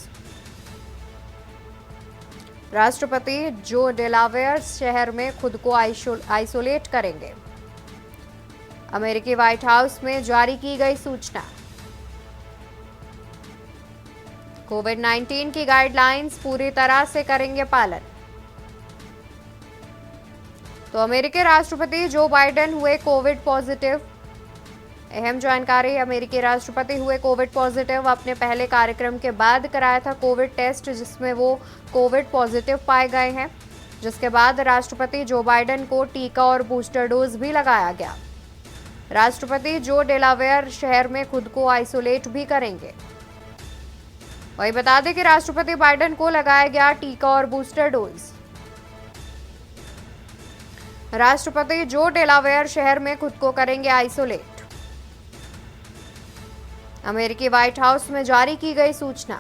राष्ट्रपति जो डेलावेयर शहर में खुद को आइसोलेट करेंगे। अमेरिकी व्हाइट हाउस में जारी की गई सूचना। कोविड-19 की गाइडलाइंस पूरी तरह से करेंगे पालन। तो अमेरिकी राष्ट्रपति जो बाइडेन हुए कोविड पॉजिटिव। अहम जानकारी, अमेरिकी राष्ट्रपति हुए कोविड पॉजिटिव, अपने पहले कार्यक्रम के बाद कराया था कोविड टेस्ट जिसमें वो कोविड पॉजिटिव पाए गए हैं, जिसके बाद राष्ट्रपति जो बाइडेन को टीका और बूस्टर डोज भी लगाया गया। राष्ट्रपति जो डेलावेयर शहर में खुद को आइसोलेट भी करेंगे। वही बता दें कि राष्ट्रपति बाइडेन को लगाया गया टीका और बूस्टर डोज। राष्ट्रपति जो डेलावेयर शहर में खुद को करेंगे आइसोलेट। अमेरिकी व्हाइट हाउस में जारी की गई सूचना।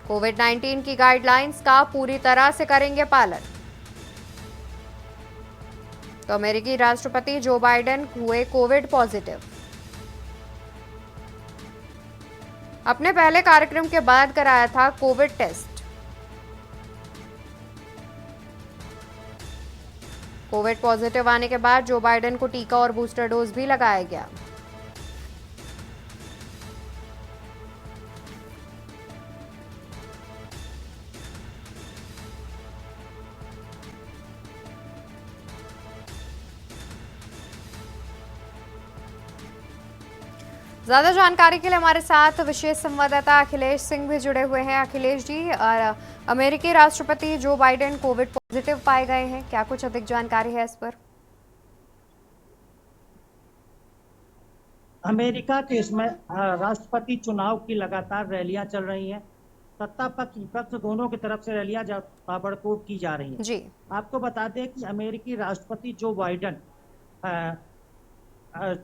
कोविड-19 की गाइडलाइंस का पूरी तरह से करेंगे पालन। तो अमेरिकी राष्ट्रपति जो बाइडेन हुए कोविड पॉजिटिव। अपने पहले कार्यक्रम के बाद कराया था कोविड टेस्ट। कोविड पॉजिटिव आने के बाद जो बाइडेन को टीका और बूस्टर डोज भी लगाया गया। ज्यादा जानकारी के लिए हमारे साथ विशेष संवाददाता अखिलेश सिंह भी जुड़े हुए हैं। अखिलेश जी, अमेरिकी राष्ट्रपति जो बाइडेन कोविड पॉजिटिव पाए गए हैं, क्या कुछ अधिक जानकारी है इस पर? अमेरिका के इसमें राष्ट्रपति चुनाव की लगातार रैलियां चल रही हैं। सत्ता पक्ष विपक्ष दोनों की तरफ से रैलियां ताबड़तोड़ की जा रही हैं। जी, आपको बता दें कि अमेरिकी राष्ट्रपति जो बाइडेन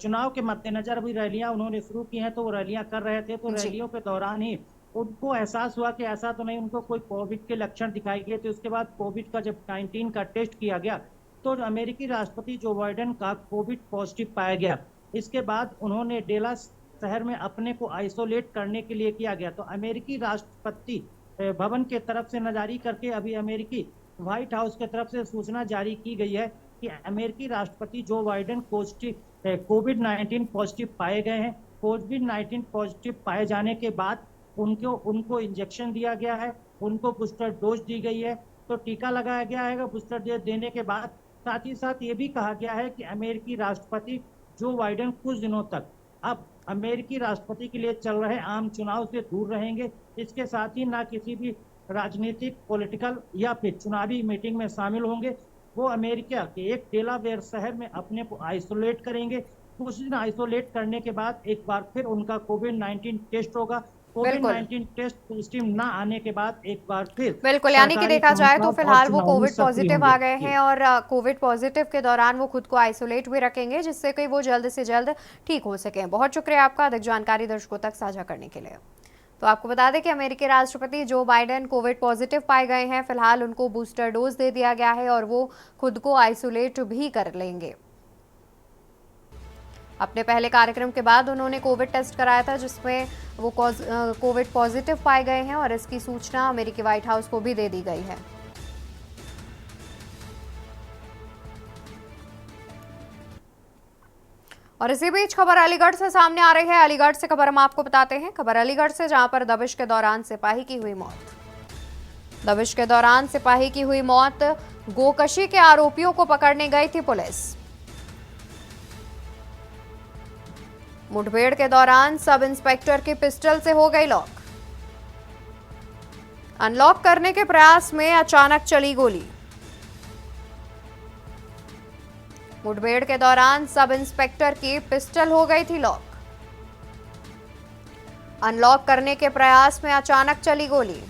चुनाव के मद्देनजर अभी रैलियां उन्होंने शुरू की हैं, तो वो रैलियां कर रहे थे। तो रैलियों के दौरान ही उनको एहसास हुआ कि ऐसा तो नहीं उनको कोई कोविड के लक्षण दिखाई दिए। तो उसके बाद कोविड का जब 19 का टेस्ट किया गया तो अमेरिकी राष्ट्रपति जो बाइडेन का कोविड पॉजिटिव पाया गया। इसके बाद उन्होंने डेलास शहर में अपने को आइसोलेट करने के लिए किया गया। तो अमेरिकी राष्ट्रपति भवन के तरफ से न जारी करके अभी अमेरिकी व्हाइट हाउस की तरफ से सूचना जारी की गई है कि अमेरिकी राष्ट्रपति जो बाइडेन कोविड-19 पॉजिटिव पाए गए हैं। कोविड-19 पॉजिटिव पाए जाने के बाद उनको उनको इंजेक्शन दिया गया है, उनको बूस्टर डोज दी गई है। तो टीका लगाया गया है बूस्टर डोज देने के बाद। साथ ही साथ ये भी कहा गया है कि अमेरिकी राष्ट्रपति जो बाइडेन कुछ दिनों तक अब अमेरिकी राष्ट्रपति के लिए चल रहे आम चुनाव से दूर रहेंगे। इसके साथ ही ना किसी भी राजनीतिक, पॉलिटिकल या फिर चुनावी मीटिंग में शामिल होंगे। वो अमेरिका के एक डेलावेयर शहर में अपने को आइसोलेट करेंगे। कुछ दिन आइसोलेट करने के बाद एक बार फिर उनका कोविड-19 टेस्ट होगा। कोविड-19 टेस्ट पॉजिटिव ना आने के बाद एक बार फिर बिल्कुल, यानी कि सरकारी देखा जाए तो कामकाज और फिलहाल वो चुनाव में कोविड सक्रिय पॉजिटिव आ होंगे। गए हैं और कोविड पॉजिटिव के दौरान वो खुद को आइसोलेट भी रखेंगे, जिससे कि वो जल्द से जल्द ठीक हो सकें। बहुत शुक्रिया आपका अधिक जानकारी दर्शकों तक साझा करने के लिए। तो आपको बता दें कि अमेरिकी राष्ट्रपति जो बाइडेन कोविड पॉजिटिव पाए गए हैं। फिलहाल उनको बूस्टर डोज दे दिया गया है और वो खुद को आइसोलेट भी कर लेंगे। अपने पहले कार्यक्रम के बाद उन्होंने कोविड टेस्ट कराया था, जिसमें वो कोविड पॉजिटिव पाए गए हैं और इसकी सूचना अमेरिकी व्हाइट हाउस को भी दे दी गई है। और इसी बीच खबर अलीगढ़ से सामने आ रही है। अलीगढ़ से खबर हम आपको बताते हैं। खबर अलीगढ़ से, जहां पर दबिश के दौरान सिपाही की हुई मौत। दबिश के दौरान सिपाही की हुई मौत। गोकशी के आरोपियों को पकड़ने गई थी पुलिस। मुठभेड़ के दौरान सब इंस्पेक्टर की पिस्टल से हो गई लॉक। अनलॉक करने के प्रयास में अचानक चली गोली। मुठभेड़ के दौरान सब इंस्पेक्टर की पिस्टल हो गई थी लॉक। अनलॉक करने के प्रयास में अचानक चली गोली।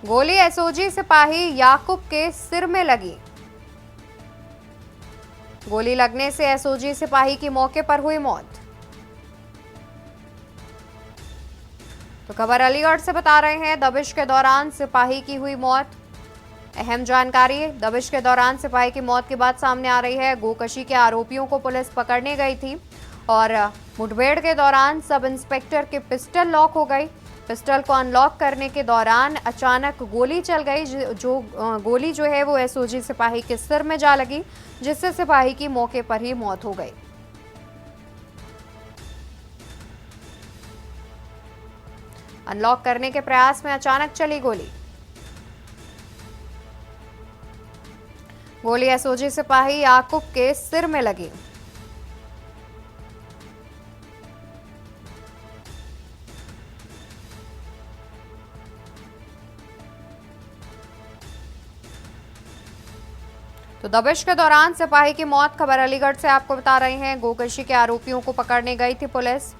गोली एसओजी सिपाही याकूब के सिर में लगी। गोली लगने से एसओजी सिपाही की मौके पर हुई मौत। तो खबर अलीगढ़ से बता रहे हैं, दबिश के दौरान सिपाही की हुई मौत। अहम जानकारी, दबिश के दौरान सिपाही की मौत की बात सामने आ रही है। गोकशी के आरोपियों को पुलिस पकड़ने गई थी और मुठभेड़ के दौरान सब इंस्पेक्टर की पिस्टल लॉक हो गई। पिस्टल को अनलॉक करने के दौरान अचानक गोली चल गई। गोली जो है वो एसओजी सिपाही के सिर में जा लगी, जिससे सिपाही की मौके पर ही मौत हो गई। अनलॉक करने के प्रयास में अचानक चली गोली। गोली एसओजी सिपाही याकूब के सिर में लगी। तो दबिश के दौरान सिपाही की मौत। खबर अलीगढ़ से आपको बता रहे हैं, गोकशी के आरोपियों को पकड़ने गई थी पुलिस।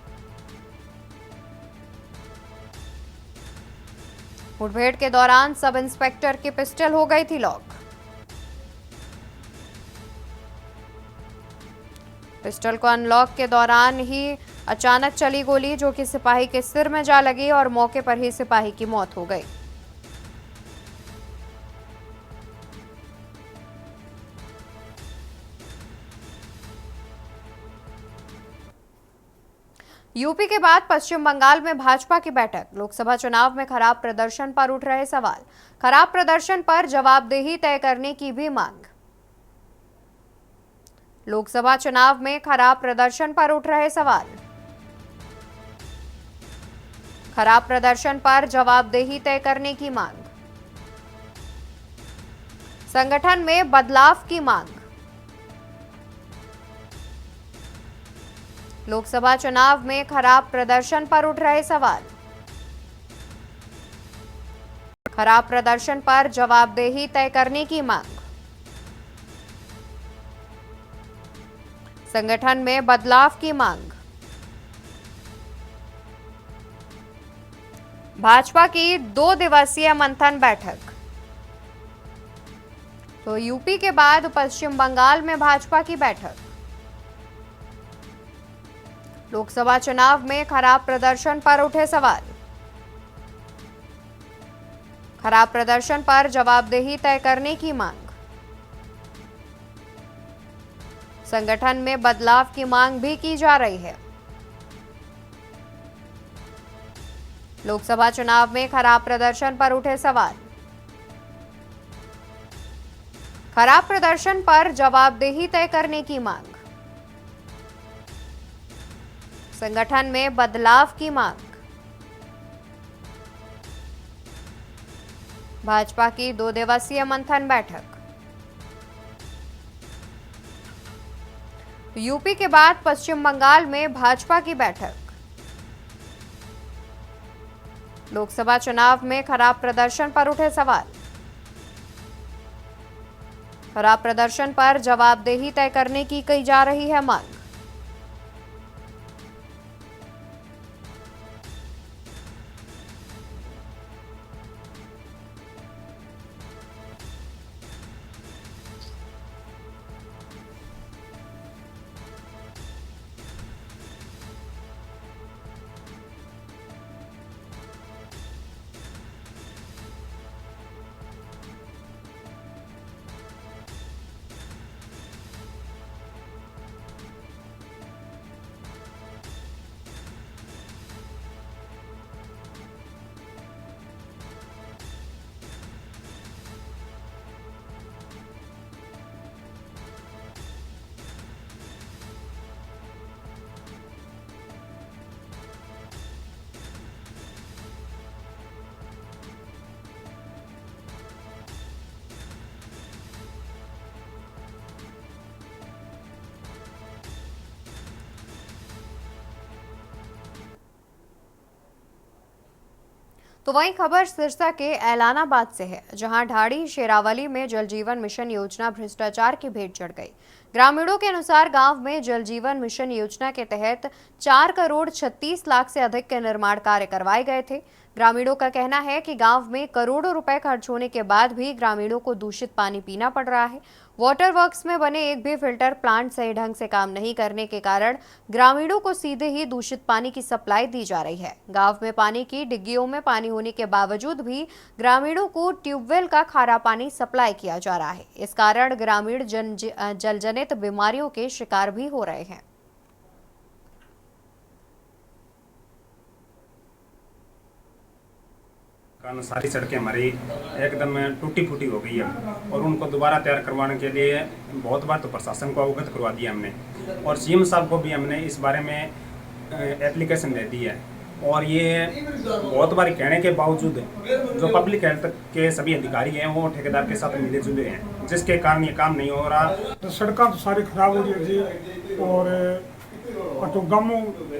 मुठभेड़ के दौरान सब इंस्पेक्टर की पिस्टल हो गई थी लॉक। पिस्टल को अनलॉक के दौरान ही अचानक चली गोली, जो कि सिपाही के सिर में जा लगी और मौके पर ही सिपाही की मौत हो गई। यूपी के बाद पश्चिम बंगाल में भाजपा की बैठक। लोकसभा चुनाव में खराब प्रदर्शन पर उठ रहे सवाल। खराब प्रदर्शन पर जवाबदेही तय करने की भी मांग। लोकसभा चुनाव में खराब प्रदर्शन पर उठ रहे सवाल। खराब प्रदर्शन पर जवाबदेही तय करने की मांग। संगठन में बदलाव की मांग। लोकसभा चुनाव में खराब प्रदर्शन पर उठ रहे सवाल। खराब प्रदर्शन पर जवाबदेही तय करने की मांग। संगठन में बदलाव की मांग। भाजपा की 2 दिवसीय मंथन बैठक। तो यूपी के बाद पश्चिम बंगाल में भाजपा की बैठक। लोकसभा चुनाव में खराब प्रदर्शन पर उठे सवाल। खराब प्रदर्शन पर जवाबदेही तय करने की मांग। संगठन में बदलाव की मांग भी की जा रही है। लोकसभा चुनाव में खराब प्रदर्शन पर उठे सवाल। खराब प्रदर्शन पर जवाबदेही तय करने की मांग। संगठन में बदलाव की मांग। भाजपा की 2 दिवसीय मंथन बैठक। यूपी के बाद पश्चिम बंगाल में भाजपा की बैठक। लोकसभा चुनाव में खराब प्रदर्शन पर उठे सवाल। खराब प्रदर्शन पर जवाबदेही तय करने की की जा रही है मांग। तो वहीं खबर सिरसा के ऐलानाबाद से है, जहां ढाड़ी शेरावली में जल जीवन मिशन योजना भ्रष्टाचार की भेंट चढ़ गई। ग्रामीणों के अनुसार गांव में जल जीवन मिशन योजना के तहत 4 करोड़ 36 लाख से अधिक के निर्माण कार्य करवाए गए थे। ग्रामीणों का कहना है कि गांव में करोड़ों रुपए खर्च होने के बाद भी ग्रामीणों को दूषित पानी पीना पड़ रहा है। वाटर वर्क्स में बने एक भी फिल्टर प्लांट सही ढंग से काम नहीं करने के कारण ग्रामीणों को सीधे ही दूषित पानी की सप्लाई दी जा रही है। गांव में पानी की डिग्गियों में पानी होने के बावजूद भी ग्रामीणों को ट्यूबवेल का खारा पानी सप्लाई किया जा रहा है। इस कारण ग्रामीण जलजनित बीमारियों के शिकार भी हो रहे हैं। कारण सारी सड़कें हमारी एकदम टूटी फूटी हो गई है और उनको दोबारा तैयार करवाने के लिए बहुत बार तो प्रशासन को अवगत करवा दिया हमने और सीएम साहब को भी हमने इस बारे में एप्लीकेशन दे दी है। और ये बहुत बार कहने के बावजूद जो पब्लिक हेल्थ के सभी अधिकारी हैं वो ठेकेदार के साथ मिले जुले हैं, जिसके कारण ये काम नहीं हो रहा। तो सड़कें तो सारी खराब हो रही है जी और तो गाँव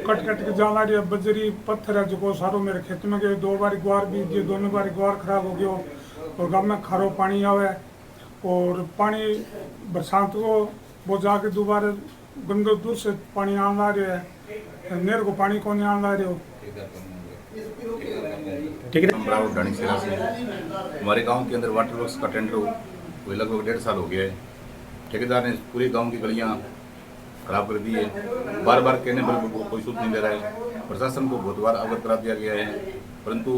कट के जाना रही है, बजरी पत्थर है जो सारो मेरे खेत में गए। 2 बार ग्वार बीज दिए, दोनों बार ग्वार खराब हो गया और गाँव में खारो पानी आवे और पानी बरसात को वो जाके दोबारा गंदे दूर से पानी आना रहे है, नेर को पानी कौन आना रहे हो। ठीक है, हम ढाणी सेरा से हमारे गांव के अंदर वाटर वर्क्स का टेंडर हुए लगभग 1.5 साल हो गया है। ठेकेदार ने पूरी गांव की गलियां खराब कर दी है। बार बार कहने पर कोई सूद नहीं ले रहा है। प्रशासन को बहुत बार अवगत करा दिया गया है परंतु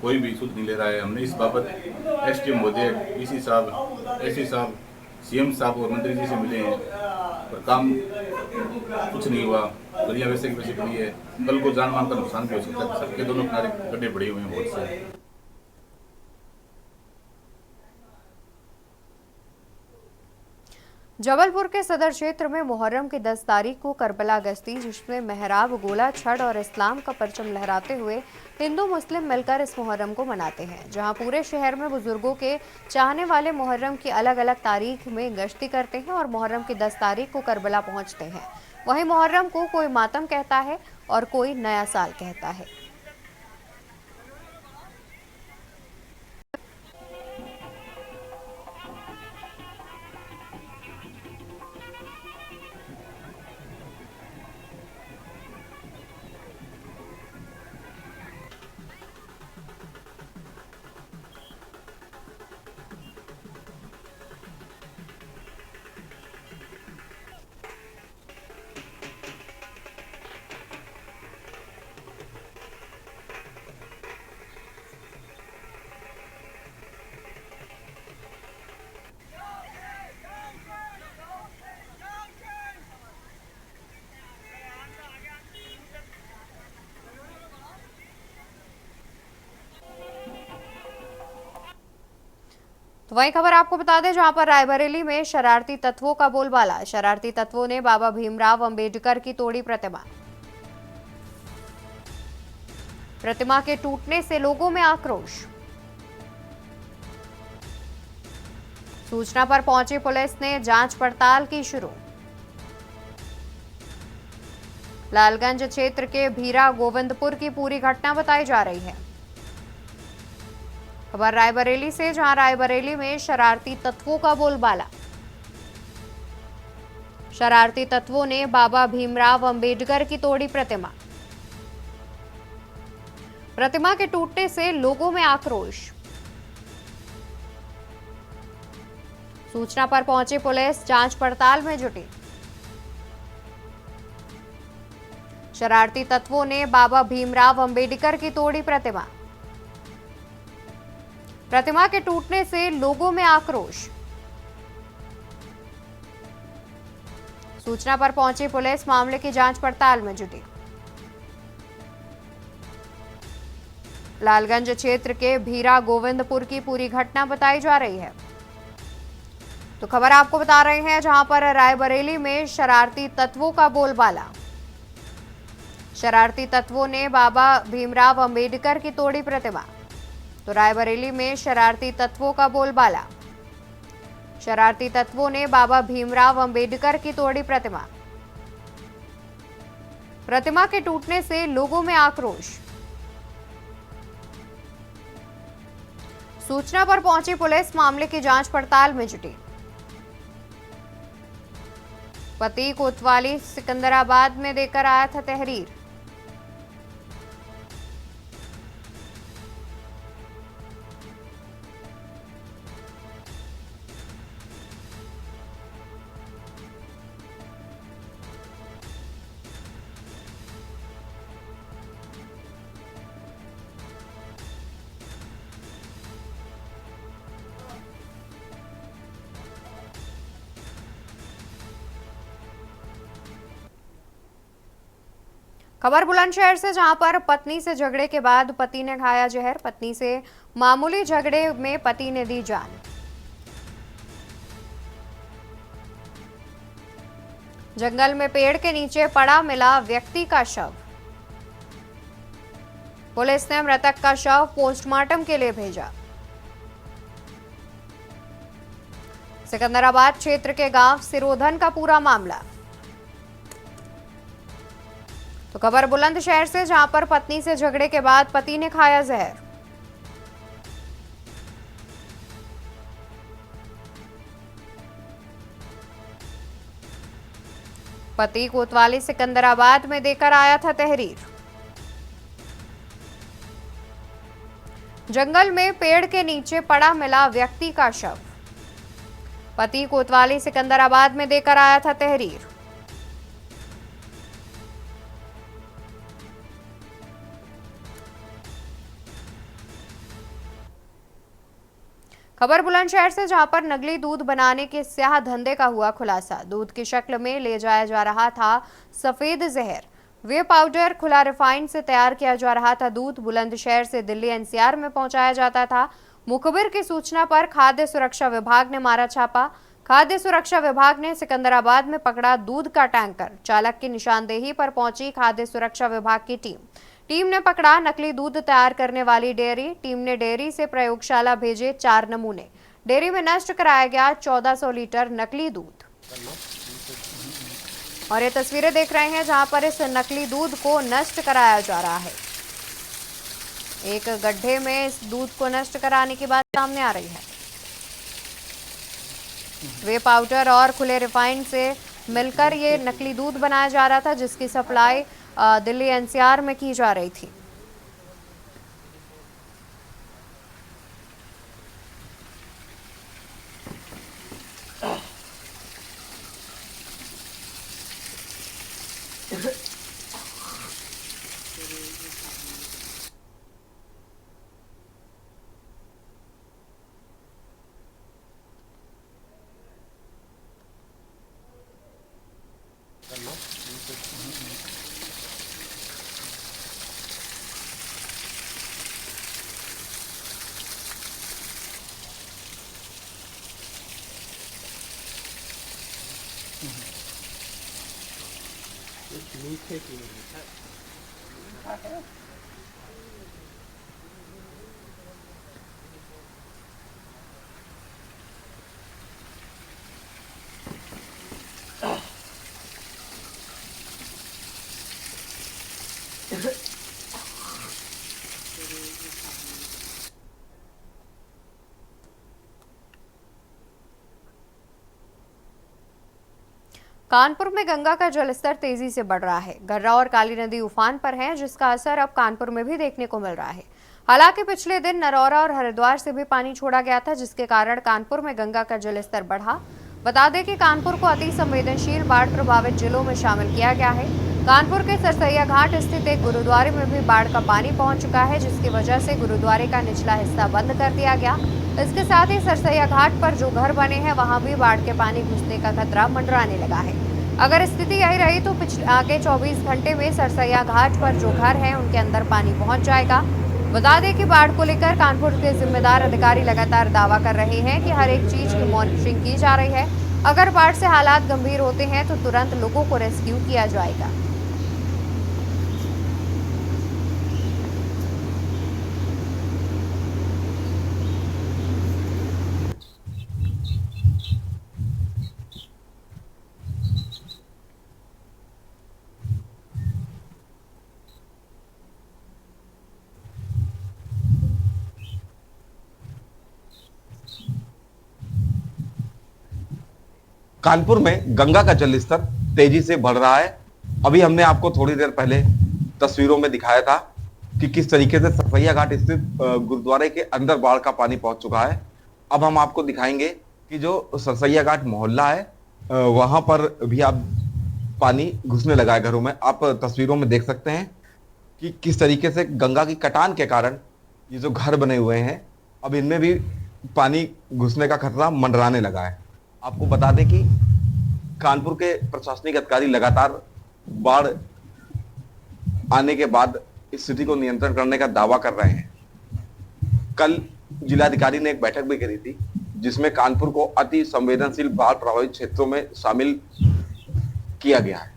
कोई भी सूद नहीं ले रहा है। हमने इस बाबत एसडीएम महोदय, डीसी साहब, एससी साहब, सीएम साहब और मंत्री जी से मिले हैं पर काम कुछ नहीं हुआ। गलियां वैसे की वैसे पड़ी है। कल को जान मान का नुकसान भी हो सकता है। सड़क के दोनों किनारे गड्ढे पड़े हुए हैं बहुत से। जबलपुर के सदर क्षेत्र में मुहर्रम की 10 तारीख को करबला गश्ती, जिसमें मेहराब, गोला, छड़ और इस्लाम का परचम लहराते हुए हिंदू मुस्लिम मिलकर इस मुहर्रम को मनाते हैं। जहां पूरे शहर में बुजुर्गों के चाहने वाले मुहर्रम की अलग अलग तारीख में गश्ती करते हैं और मुहर्रम की 10 तारीख को करबला पहुंचते हैं। वहीं मुहर्रम को कोई मातम कहता है और कोई नया साल कहता है। तो वही खबर आपको बता दें, जहां पर रायबरेली में शरारती तत्वों का बोलबाला। शरारती तत्वों ने बाबा भीमराव अंबेडकर की तोड़ी प्रतिमा। प्रतिमा के टूटने से लोगों में आक्रोश। सूचना पर पहुंची पुलिस ने जांच पड़ताल की शुरू। लालगंज क्षेत्र के भीरा गोविंदपुर की पूरी घटना बताई जा रही है। खबर रायबरेली से, जहां रायबरेली में शरारती तत्वों का बोलबाला। शरारती तत्वों ने बाबा भीमराव अंबेडकर की तोड़ी प्रतिमा। प्रतिमा के टूटने से लोगों में आक्रोश। सूचना पर पहुंची पुलिस जांच पड़ताल में जुटी। शरारती तत्वों ने बाबा भीमराव अंबेडकर की तोड़ी प्रतिमा। प्रतिमा के टूटने से लोगों में आक्रोश। सूचना पर पहुंची पुलिस मामले की जांच पड़ताल में जुटी। लालगंज क्षेत्र के भीरा गोविंदपुर की पूरी घटना बताई जा रही है। तो खबर आपको बता रहे हैं, जहां पर रायबरेली में शरारती तत्वों का बोलबाला। शरारती तत्वों ने बाबा भीमराव अंबेडकर की तोड़ी प्रतिमा। तो रायबरेली में शरारती तत्वों का बोलबाला। शरारती तत्वों ने बाबा भीमराव अंबेडकर की तोड़ी प्रतिमा। प्रतिमा के टूटने से लोगों में आक्रोश। सूचना पर पहुंची पुलिस मामले की जांच पड़ताल में जुटी। पति कोतवाली सिकंदराबाद में देकर आया था तहरीर। खबर बुलंदशहर से, जहां पर पत्नी से झगड़े के बाद पति ने खाया जहर। पत्नी से मामूली झगड़े में पति ने दी जान। जंगल में पेड़ के नीचे पड़ा मिला व्यक्ति का शव। पुलिस ने मृतक का शव पोस्टमार्टम के लिए भेजा। सिकंदराबाद क्षेत्र के गांव सिरोधन का पूरा मामला। तो खबर बुलंदशहर से, जहां पर पत्नी से झगड़े के बाद पति ने खाया जहर। पति कोतवाली सिकंदराबाद में देकर आया था तहरीर। जंगल में पेड़ के नीचे पड़ा मिला व्यक्ति का शव। पति कोतवाली सिकंदराबाद में देकर आया था तहरीर। खबर बुलंदशहर से, जहां पर नकली दूध बनाने के स्याह धंधे का हुआ खुलासा। दूध की शक्ल में ले जाया जा रहा था सफेद जहर। वे पाउडर खुला रिफाइंड से तैयार किया जा रहा था दूध। बुलंदशहर से दिल्ली एनसीआर में पहुंचाया जाता था। मुखबिर की सूचना पर खाद्य सुरक्षा विभाग ने मारा छापा। खाद्य सुरक्षा विभाग ने सिकंदराबाद में पकड़ा दूध का टैंकर। चालक की निशानदेही पर पहुंची खाद्य सुरक्षा विभाग की टीम ने पकड़ा नकली दूध तैयार करने वाली डेयरी। टीम ने डेयरी से प्रयोगशाला भेजे 4 नमूने। डेयरी में नष्ट कराया गया 1400 लीटर नकली दूध। और ये तस्वीरें देख रहे हैं, जहां पर इस नकली दूध को नष्ट कराया जा रहा है। एक गड्ढे में इस दूध को नष्ट कराने की बात सामने आ रही है। वे पाउडर और खुले रिफाइंड से मिलकर ये नकली दूध बनाया जा रहा था, जिसकी सप्लाई दिल्ली एनसीआर में की जा रही थी। कानपुर में गंगा का जलस्तर तेजी से बढ़ रहा है। गर्रा और काली नदी उफान पर है, जिसका असर अब कानपुर में भी देखने को मिल रहा है। हालांकि पिछले दिन नरौरा और हरिद्वार से भी पानी छोड़ा गया था, जिसके कारण कानपुर में गंगा का जलस्तर बढ़ा। बता दें कि कानपुर को अति संवेदनशील बाढ़ प्रभावित जिलों में शामिल किया गया है। कानपुर के सरसैया घाट स्थित एक गुरुद्वारे में भी बाढ़ का पानी पहुंच चुका है, जिसकी वजह से गुरुद्वारे का निचला हिस्सा बंद कर दिया गया। इसके साथ ही सरसैया घाट पर जो घर बने हैं वहां भी बाढ़ के पानी घुसने का खतरा मंडराने लगा है। अगर स्थिति यही रही तो आगे 24 घंटे में सरसैया घाट पर जो घर हैं उनके अंदर पानी पहुंच जाएगा। बता दें कि बाढ़ को लेकर कानपुर के जिम्मेदार अधिकारी लगातार दावा कर रहे हैं कि हर एक चीज की मॉनिटरिंग की जा रही है। अगर बाढ़ से हालात गंभीर होते हैं तो तुरंत लोगों को रेस्क्यू किया जाएगा। कानपुर में गंगा का जलस्तर तेजी से बढ़ रहा है। अभी हमने आपको थोड़ी देर पहले तस्वीरों में दिखाया था कि किस तरीके से सरसैया घाट स्थित गुरुद्वारे के अंदर बाढ़ का पानी पहुंच चुका है। अब हम आपको दिखाएंगे कि जो सरसैया घाट मोहल्ला है वहां पर भी आप पानी घुसने लगा है घरों में। आप तस्वीरों में देख सकते हैं कि किस तरीके से गंगा की कटान के कारण ये जो घर बने हुए हैं अब इनमें भी पानी घुसने का खतरा मंडराने लगा है। आपको बता दें कि कानपुर के प्रशासनिक अधिकारी लगातार बाढ़ आने के बाद स्थिति को नियंत्रण करने का दावा कर रहे हैं। कल जिलाधिकारी ने एक बैठक भी करी थी, जिसमें कानपुर को अति संवेदनशील बाढ़ प्रभावित क्षेत्रों में शामिल किया गया है।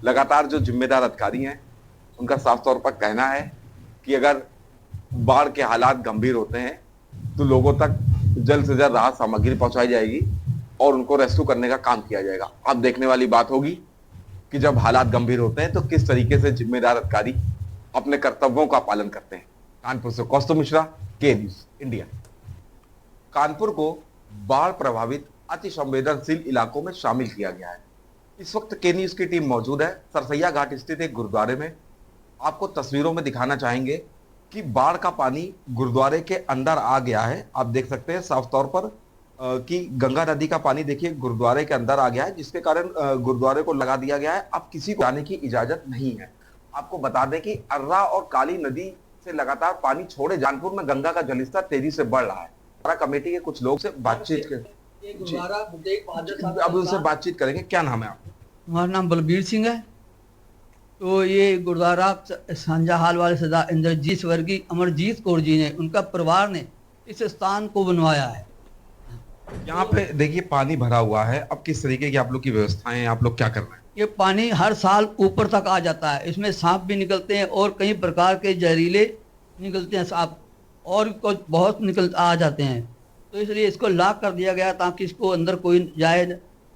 लगातार जो जिम्मेदार अधिकारी हैं उनका साफ तौर पर कहना है कि अगर बाढ़ के हालात गंभीर होते हैं तो लोगों तक जल्द से जल्द राहत सामग्री पहुंचाई जाएगी और उनको रेस्क्यू करने का काम किया जाएगा। अब देखने वाली बात होगी कि जब हालात गंभीर होते हैं तो किस तरीके से जिम्मेदार अधिकारी अपने कर्तव्यों का पालन करते हैं। कानपुर से कौस्तुभ मिश्रा, के न्यूज इंडिया। कानपुर को बाढ़ प्रभावित अति संवेदनशील इलाकों में शामिल किया गया है। इस वक्त के न्यूज की टीम मौजूद है सरसैया घाट स्थित एक गुरुद्वारे में। आपको तस्वीरों में दिखाना चाहेंगे कि बाढ़ का पानी गुरुद्वारे के अंदर आ गया है। आप देख सकते हैं साफ तौर पर कि गंगा नदी का पानी देखिए गुरुद्वारे के अंदर आ गया है, जिसके कारण गुरुद्वारे को लगा दिया गया है। अब किसी को आने की इजाजत नहीं है। आपको बता दें कि अर्रा और काली नदी से लगातार पानी छोड़े कानपुर में गंगा का जलस्तर तेजी से बढ़ रहा है। कमेटी के कुछ लोग से बातचीत अब उनसे बातचीत करेंगे। क्या नाम है आपका? हमारा नाम बलबीर सिंह है। तो ये गुरुद्वारा सांझा हाल वाले सरदार इंद्रजीत स्वर्गीय अमरजीत कौर जी ने, उनका परिवार ने इस स्थान को बनवाया है। यहाँ पे देखिए पानी भरा हुआ है। अब किस तरीके की आप लोग की व्यवस्थाएं हैं, आप लोग क्या कर रहे हैं? ये पानी हर साल ऊपर तक आ जाता है। इसमें सांप भी निकलते हैं और कई प्रकार के जहरीले निकलते हैं सांप, और कुछ बहुत निकल आ जाते हैं। तो इसलिए इसको लॉक कर दिया गया ताकि इसको अंदर कोई जाए,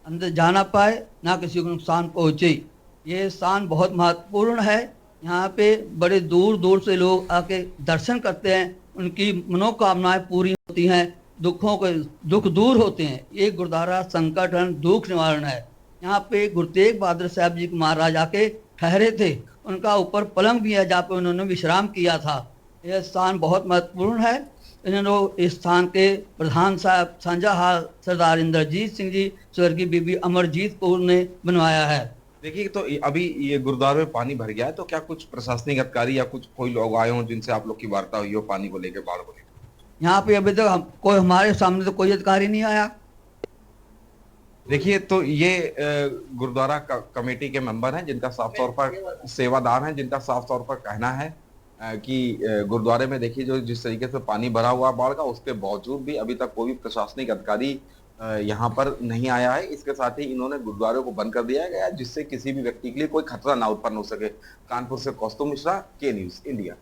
अंदर जा ना पाए, ना किसी को नुकसान पहुँचे। ये स्थान बहुत महत्वपूर्ण है। यहाँ पे बड़े दूर दूर से लोग आके दर्शन करते हैं, उनकी मनोकामनाएं पूरी होती हैं, दुखों के दुख दूर होते हैं। ये गुरुद्वारा संकट हरण दुख निवारण है। यहाँ पे गुरु तेग बहादुर साहब जी महाराज आके ठहरे थे, उनका ऊपर पलंग भी है जहाँ पे उन्होंने विश्राम किया था। यह स्थान बहुत महत्वपूर्ण है। इन्होंने इस स्थान के प्रधान साहब सांझा हाल सरदार इंद्रजीत सिंह जी स्वर्गीय बीबी अमरजीत कौर ने बनवाया है। देखिए तो अभी ये गुरुद्वारे में पानी भर गया है, तो क्या कुछ प्रशासनिक अधिकारी या कुछ कोई लोग आए हों जिनसे आप लोग की वार्ता हुई हो पानी को लेकर, बाढ़ को लेकर? यहाँ पे अभी तक कोई हमारे सामने तो कोई अधिकारी नहीं आया। देखिए तो ये गुरुद्वारा कमेटी के मेंबर हैं, जिनका साफ तौर पर सेवादार हैं, जिनका साफ तौर पर कहना है कि गुरुद्वारे में देखिए जो जिस तरीके से पानी भरा हुआ बाढ़ का, उसके बावजूद भी अभी तक कोई भी प्रशासनिक अधिकारी यहाँ पर नहीं आया है। इसके साथ ही इन्होंने गुरुद्वारे को बंद कर दिया गया, जिससे किसी भी व्यक्ति के लिए कोई खतरा ना उत्पन्न हो सके। कानपुर से कौस्तुभ मिश्रा, के न्यूज इंडिया।